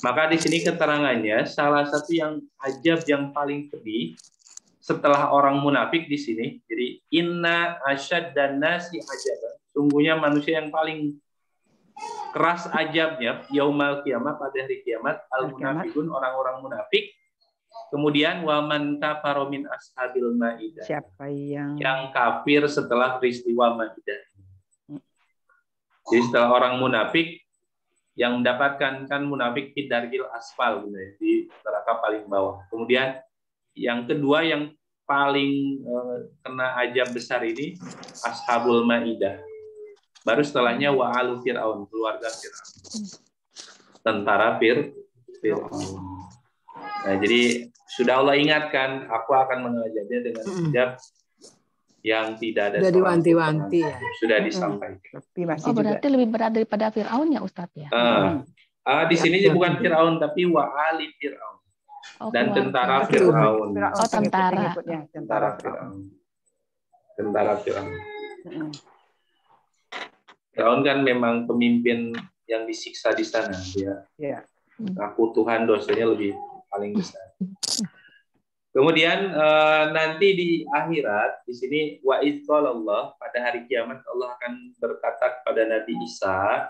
Maka di sini keterangannya, salah satu yang ajab yang paling pedih setelah orang munafik di sini. Jadi inna asyad dan nasi ajaban. Sungguhnya manusia yang paling keras ajabnya yaumal kiamat, pada hari kiamat, al munafikun, orang-orang munafik. Kemudian waman kafara min ashabil maidah. Siapa yang kafir setelah peristiwa Maidah. Jadi setelah orang munafik yang mendapatkan, kan munafik di darkil asfal di neraka paling bawah. Kemudian yang kedua yang paling kena ajab besar ini ashabul maidah. Baru setelahnya wa alu fir'aun, keluarga Fir'aun, tentara Fir'aun. Nah, jadi sudah Allah ingatkan, aku akan mengajabnya dengan ajab yang tidak ada. Sudah diwanti-wanti ya. Sudah disampaikan. Berarti lebih berat daripada Fir'aun ya Ustadz ya? Di sini bukan Fir'aun, tapi wa ali Fir'aun. Dan tentara Fir'aun. Oh, tentara. Tentara Fir'aun. Tentara Fir'aun. Fir'aun kan memang pemimpin yang disiksa di sana. Dia ngaku Tuhan, dosanya lebih paling besar. Kemudian nanti di akhirat, di sini wa idz qala Allah, pada hari kiamat Allah akan berkata kepada Nabi Isa,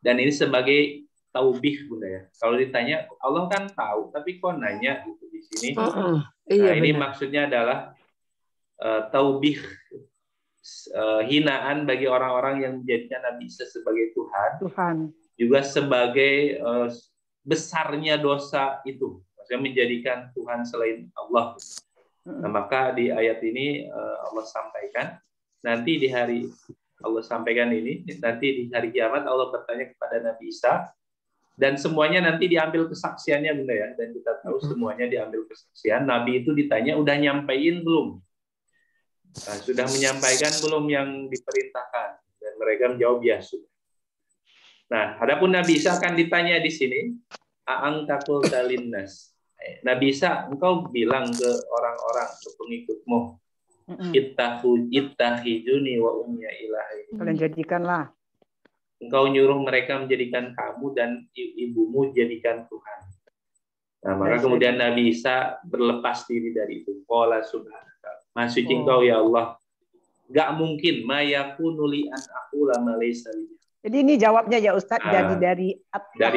dan ini sebagai taubih Bunda ya. Kalau ditanya, Allah kan tahu, tapi kok nanya gitu di sini. Nah, ini maksudnya adalah taubih, hinaan bagi orang-orang yang menjadikan Nabi Isa sebagai Tuhan. Juga sebagai besarnya dosa itu. Yang menjadikan Tuhan selain Allah. Nah, maka di ayat ini Allah sampaikan, nanti di hari Allah sampaikan ini, nanti di hari kiamat Allah bertanya kepada Nabi Isa, dan semuanya nanti diambil kesaksiannya Bunda ya, dan kita tahu semuanya diambil kesaksian. Nabi itu ditanya, udah nyampein belum? Nah, sudah menyampaikan belum yang diperintahkan? Dan mereka menjawab ya sudah. Nah, adapun Nabi Isa akan ditanya di sini, a'angtakul talinnas. Nabi Isa, engkau bilang ke orang-orang, ke pengikutmu, ittahiduni wa ummiya ilahi. Kalian jadikanlah. Engkau nyuruh mereka menjadikan kamu dan ibumu jadikan Tuhan. Nah, maka kemudian Nabi Isa berlepas diri dari itu. Qala subhanaka. Maha suci Engkau ya Allah. Gak mungkin mayakunu li an aqula ma laysa li. Jadi ini jawabnya ya Ustaz, dari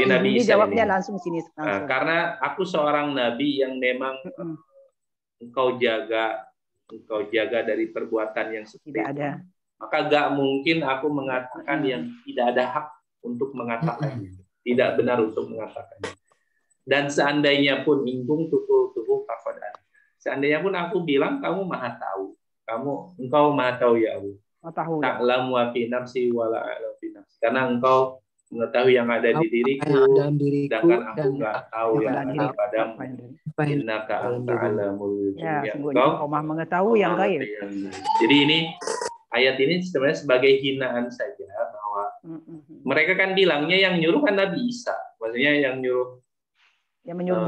Nabi ini Isa jawabnya ini. langsung sini. Karena aku seorang nabi yang memang engkau jaga dari perbuatan yang seperti tidak itu. ada. Maka gak mungkin aku mengatakan yang tidak ada hak untuk mengatakannya. Tidak benar untuk mengatakannya. Dan seandainya pun ingkung tubuh fakodan. Seandainya pun aku bilang kamu maha tahu. Engkau maha tahu ya Allah. Ta'lamu wa fi nafsi wa la a'lamu fi nafsi. Karena engkau mengetahui yang ada di diriku, sedangkan aku nggak tahu yang ada padamu. Innaka anta alamul ghuyub. Ya, engkau maha mengetahui yang gaib. Jadi ini ayat ini sebenarnya sebagai hinaan saja bahwa mereka kan bilangnya yang nyuruh kan Nabi Isa. Maksudnya yang nyuruh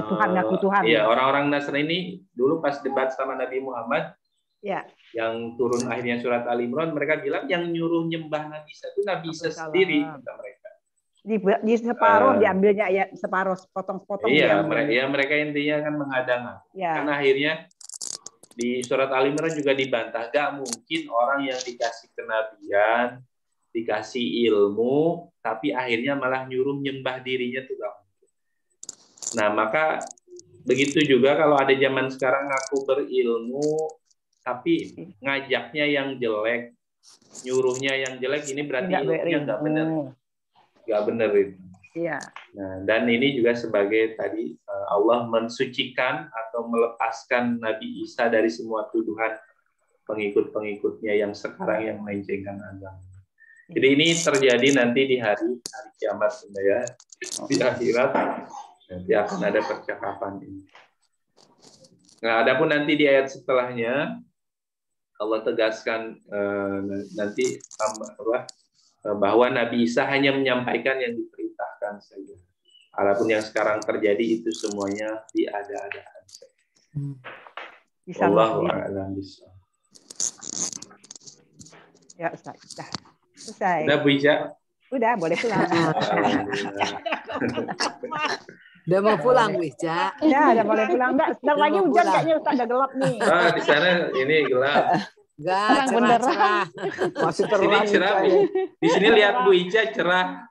Tuhan, ngaku Tuhan. Iya, orang-orang Nasrani dulu pas debat sama Nabi Muhammad, ya, yang turun akhirnya surat Al Imran, mereka bilang yang nyuruh nyembah Nabi Isa itu Nabi Isa sendiri, kata mereka. Di separuh diambilnya ya, separuh potong-potong. Iya, mereka intinya kan menghadang. Ya. Karena akhirnya di surat Al Imran juga dibantah, gak mungkin orang yang dikasih kenabian, dikasih ilmu, tapi akhirnya malah nyuruh nyembah dirinya tuh gak mungkin. Nah, maka begitu juga kalau ada zaman sekarang ngaku berilmu, tapi ngajaknya yang jelek, nyuruhnya yang jelek, ini berarti ilmunya nggak benar. Nggak benar itu. Iya. Nah, dan ini juga sebagai tadi Allah mensucikan atau melepaskan Nabi Isa dari semua tuduhan pengikut-pengikutnya yang sekarang yang melencengkan agama. Jadi ini terjadi nanti di hari kiamat, ya, di akhirat. Nanti akan ada percakapan ini. Nah, adapun nanti di ayat setelahnya Allah tegaskan nanti bahwa Nabi Isa hanya menyampaikan yang diperintahkan saja. Adapun yang sekarang terjadi itu semuanya diada-adakan. Wallahu a'lam bishawab. Ya Ustaz, sudah selesai. Udah Bu Ica? Udah, boleh pulang. Udah mau pulang, Wija? Ya, udah boleh pulang. Enggak, sebentar lagi hujan kayaknya Ustaz, udah gelap nih. Di sana ini gelap. Enggak, cerah. Masih terang. Ini cerah. Di sini lihat Bu Ica cerah.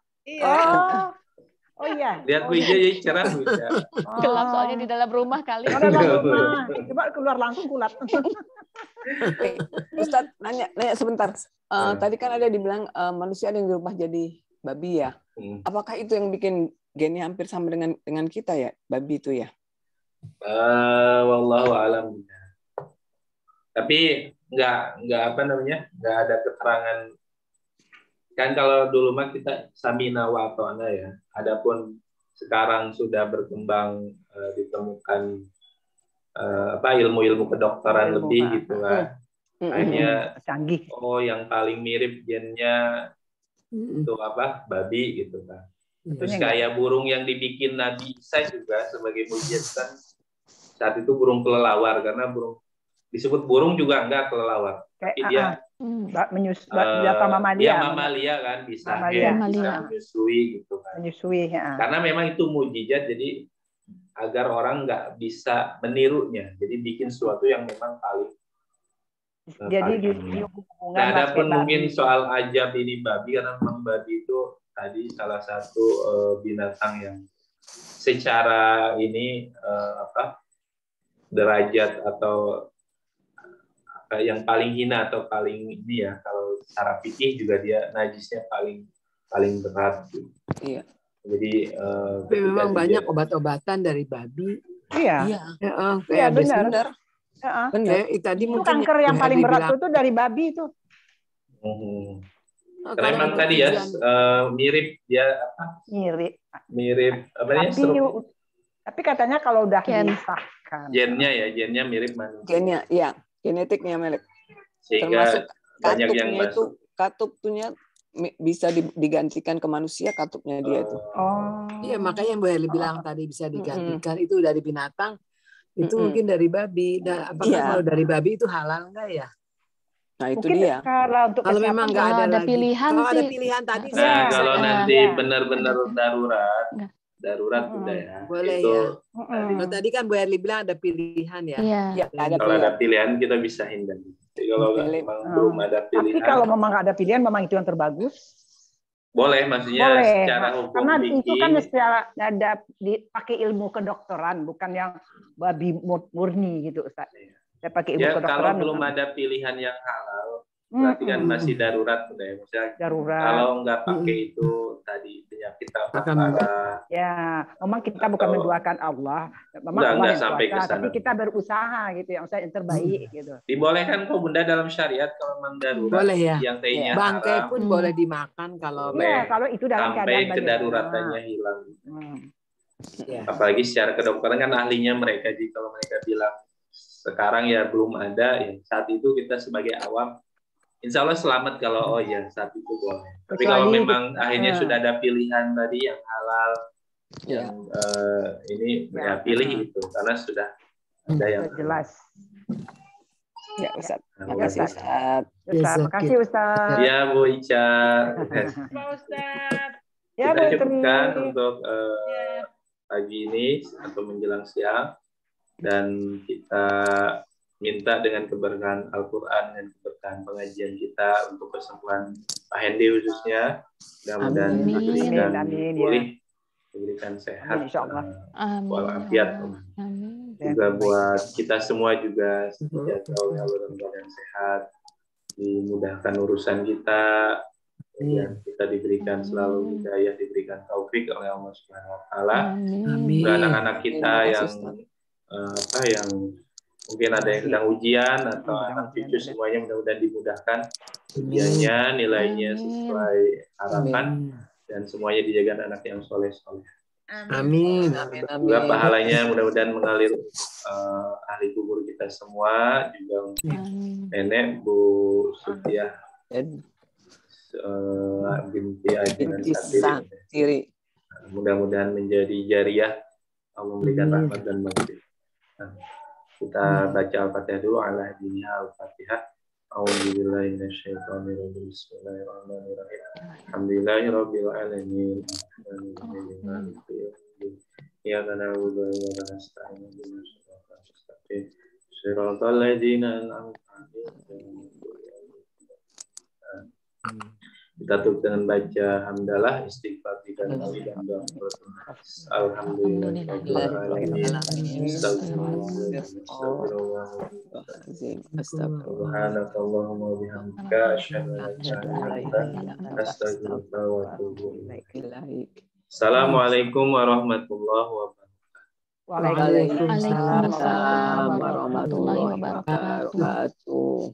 Oh iya. Lihat Bu Ica jadi cerah, Bu Ica. Gelap soalnya di dalam rumah kali. Dalam rumah. Coba keluar langsung kulap. Ustaz, nanya sebentar. Tadi kan ada dibilang manusia ada yang berubah jadi babi ya. Apakah itu yang bikin gennya hampir sama dengan kita ya, babi itu ya? Wallahu a'lam. Tapi nggak nggak ada keterangan. Kan kalau dulu mah kita samina wa ta'na ya. Adapun sekarang sudah berkembang ditemukan ilmu-ilmu kedokteran lebih gitu kan. Akhirnya canggih. Oh, yang paling mirip gennya itu babi gitu kan. Terus kayak burung yang dibikin Nabi Isa juga sebagai mujizat kan saat itu burung kelelawar, karena disebut burung juga enggak kelelawar. Tapi dia data mamalia. Dia mamalia kan, bisa menyusui gitu kan. Menyusui ya. Karena memang itu mujizat, jadi agar orang nggak bisa menirunya. Jadi bikin sesuatu yang memang paling. Jadi nah, adapun mungkin soal ajab ini babi, karena memang babi itu tadi salah satu binatang yang secara ini derajat atau yang paling hina atau paling ini ya, kalau secara fikih juga dia najisnya paling berat. Iya. Jadi memang banyak obat-obatan dari babi. Iya. Iya benar. Benar. Tadi itu mungkin kanker yang paling berat itu dari babi itu. Karena memang tadi ya mirip dia mirip tapi katanya kalau udah disahkan gennya mirip manusia. Gennya ya, genetiknya mirip. Sehingga banyak yang masuk. Katupnya bisa digantikan ke manusia, katupnya dia itu. Iya, makanya yang Bu Heli bilang tadi bisa digantikan itu dari binatang. Itu mungkin dari babi. Apakah kalau dari babi itu halal enggak ya? Nah itu Mungkin dia. kalau memang nggak Kalau ada ada lagi. pilihan Kalau ada sih. pilihan tadi Nah, Ya. kalau nanti Ya. benar-benar darurat udah ya. Boleh itu ya. tadi. Kalau tadi kan Bu Erli bilang ada pilihan ya. Iya. Ya, ada Kalau pilihan. ada pilihan kita bisa hindari. Jadi kalau memang belum ada Tapi pilihan, kalau memang nggak ada pilihan, memang itu yang terbagus. boleh, maksudnya Boleh. secara hukum Karena itu kan fikih, secara ada dipakai ilmu kedokteran, bukan yang babi murni gitu, Ustaz. Saya pakai ilmu ya kedokteran. kalau belum ada pilihan yang halal, berarti kan masih darurat udah ya. Maksudnya Darurat. kalau nggak pakai itu tadi penyakit parah. Ya, memang kita bukan menduakan Allah, memang Enggak Allah yang sampai ke kuasa, sana. tapi kita berusaha gitu, yang terbaik gitu. Dibolehkan kok Bunda dalam syariat kalau memang darurat. Boleh ya. Yang tehnya Bangkai haram, pun boleh dimakan kalau Iya, kalau itu dalam sampai keadaan kedaruratannya hilang. Ya. Apalagi secara kedokteran kan ahlinya mereka, jadi kalau mereka bilang sekarang ya belum ada, ya saat itu kita sebagai awam insya Allah selamat kalau oh ya saat itu boleh. Tapi kalau memang akhirnya sudah ada pilihan tadi yang halal, yang ini ya pilih itu karena sudah ada yang jelas. Ya Ustaz. Terima kasih Ustaz. Terima kasih Ustaz. Ya Bu Ica. Pak Ustaz. Ya, Kita Bu cukupkan Tri. untuk pagi ini atau menjelang siang, dan kita minta dengan keberkahan Al-Quran dan keberkahan pengajian kita untuk kesembuhan Pak Hendi khususnya, mudah-mudahan diberikan pulih, diberikan sehat, walafiat. Juga buat kita semua juga dijaga oleh Allah dalam keadaan sehat, dimudahkan urusan kita, dan kita diberikan selalu hidayah, diberikan taufik oleh Allah Subhanahu Wa Taala. Anak-anak kita yang mungkin ada yang sedang ujian atau anak cucu semuanya mudah-mudahan dimudahkan ujiannya, nilainya sesuai harapan, dan semuanya dijaga anak yang soleh-soleh. Amin. Juga pahalanya mudah-mudahan mengalir ahli kubur kita semua, juga untuk nenek Bu Sutiah binti Ajinan Satiri. Mudah-mudahan menjadi jariah, Allah memberikan rahmat dan maghfirah. Kita baca Al-Fatihah dulu. Ala diniha Al-Fatihah. A'udzubillahi minasyaitonirrajim. Bismillahirrahmanirrahim. Alhamdulillahirabbil alamin. Iyyaka na'budu wa iyyaka nasta'in. Ihdinas siratal mustaqim. Shiratal ladzina an'amta 'alaihim. Kita tutup dengan baca hamdalah, istighfar dan doa. Alhamdulillahirrahmanirrahim. Subhanakallahumma wa bihamdika asyhadu an la ilaha illa anta astaghfiruka wa atubu ilaik. Assalamualaikum warahmatullahi wabarakatuh. Waalaikumsalam warahmatullahi wabarakatuh.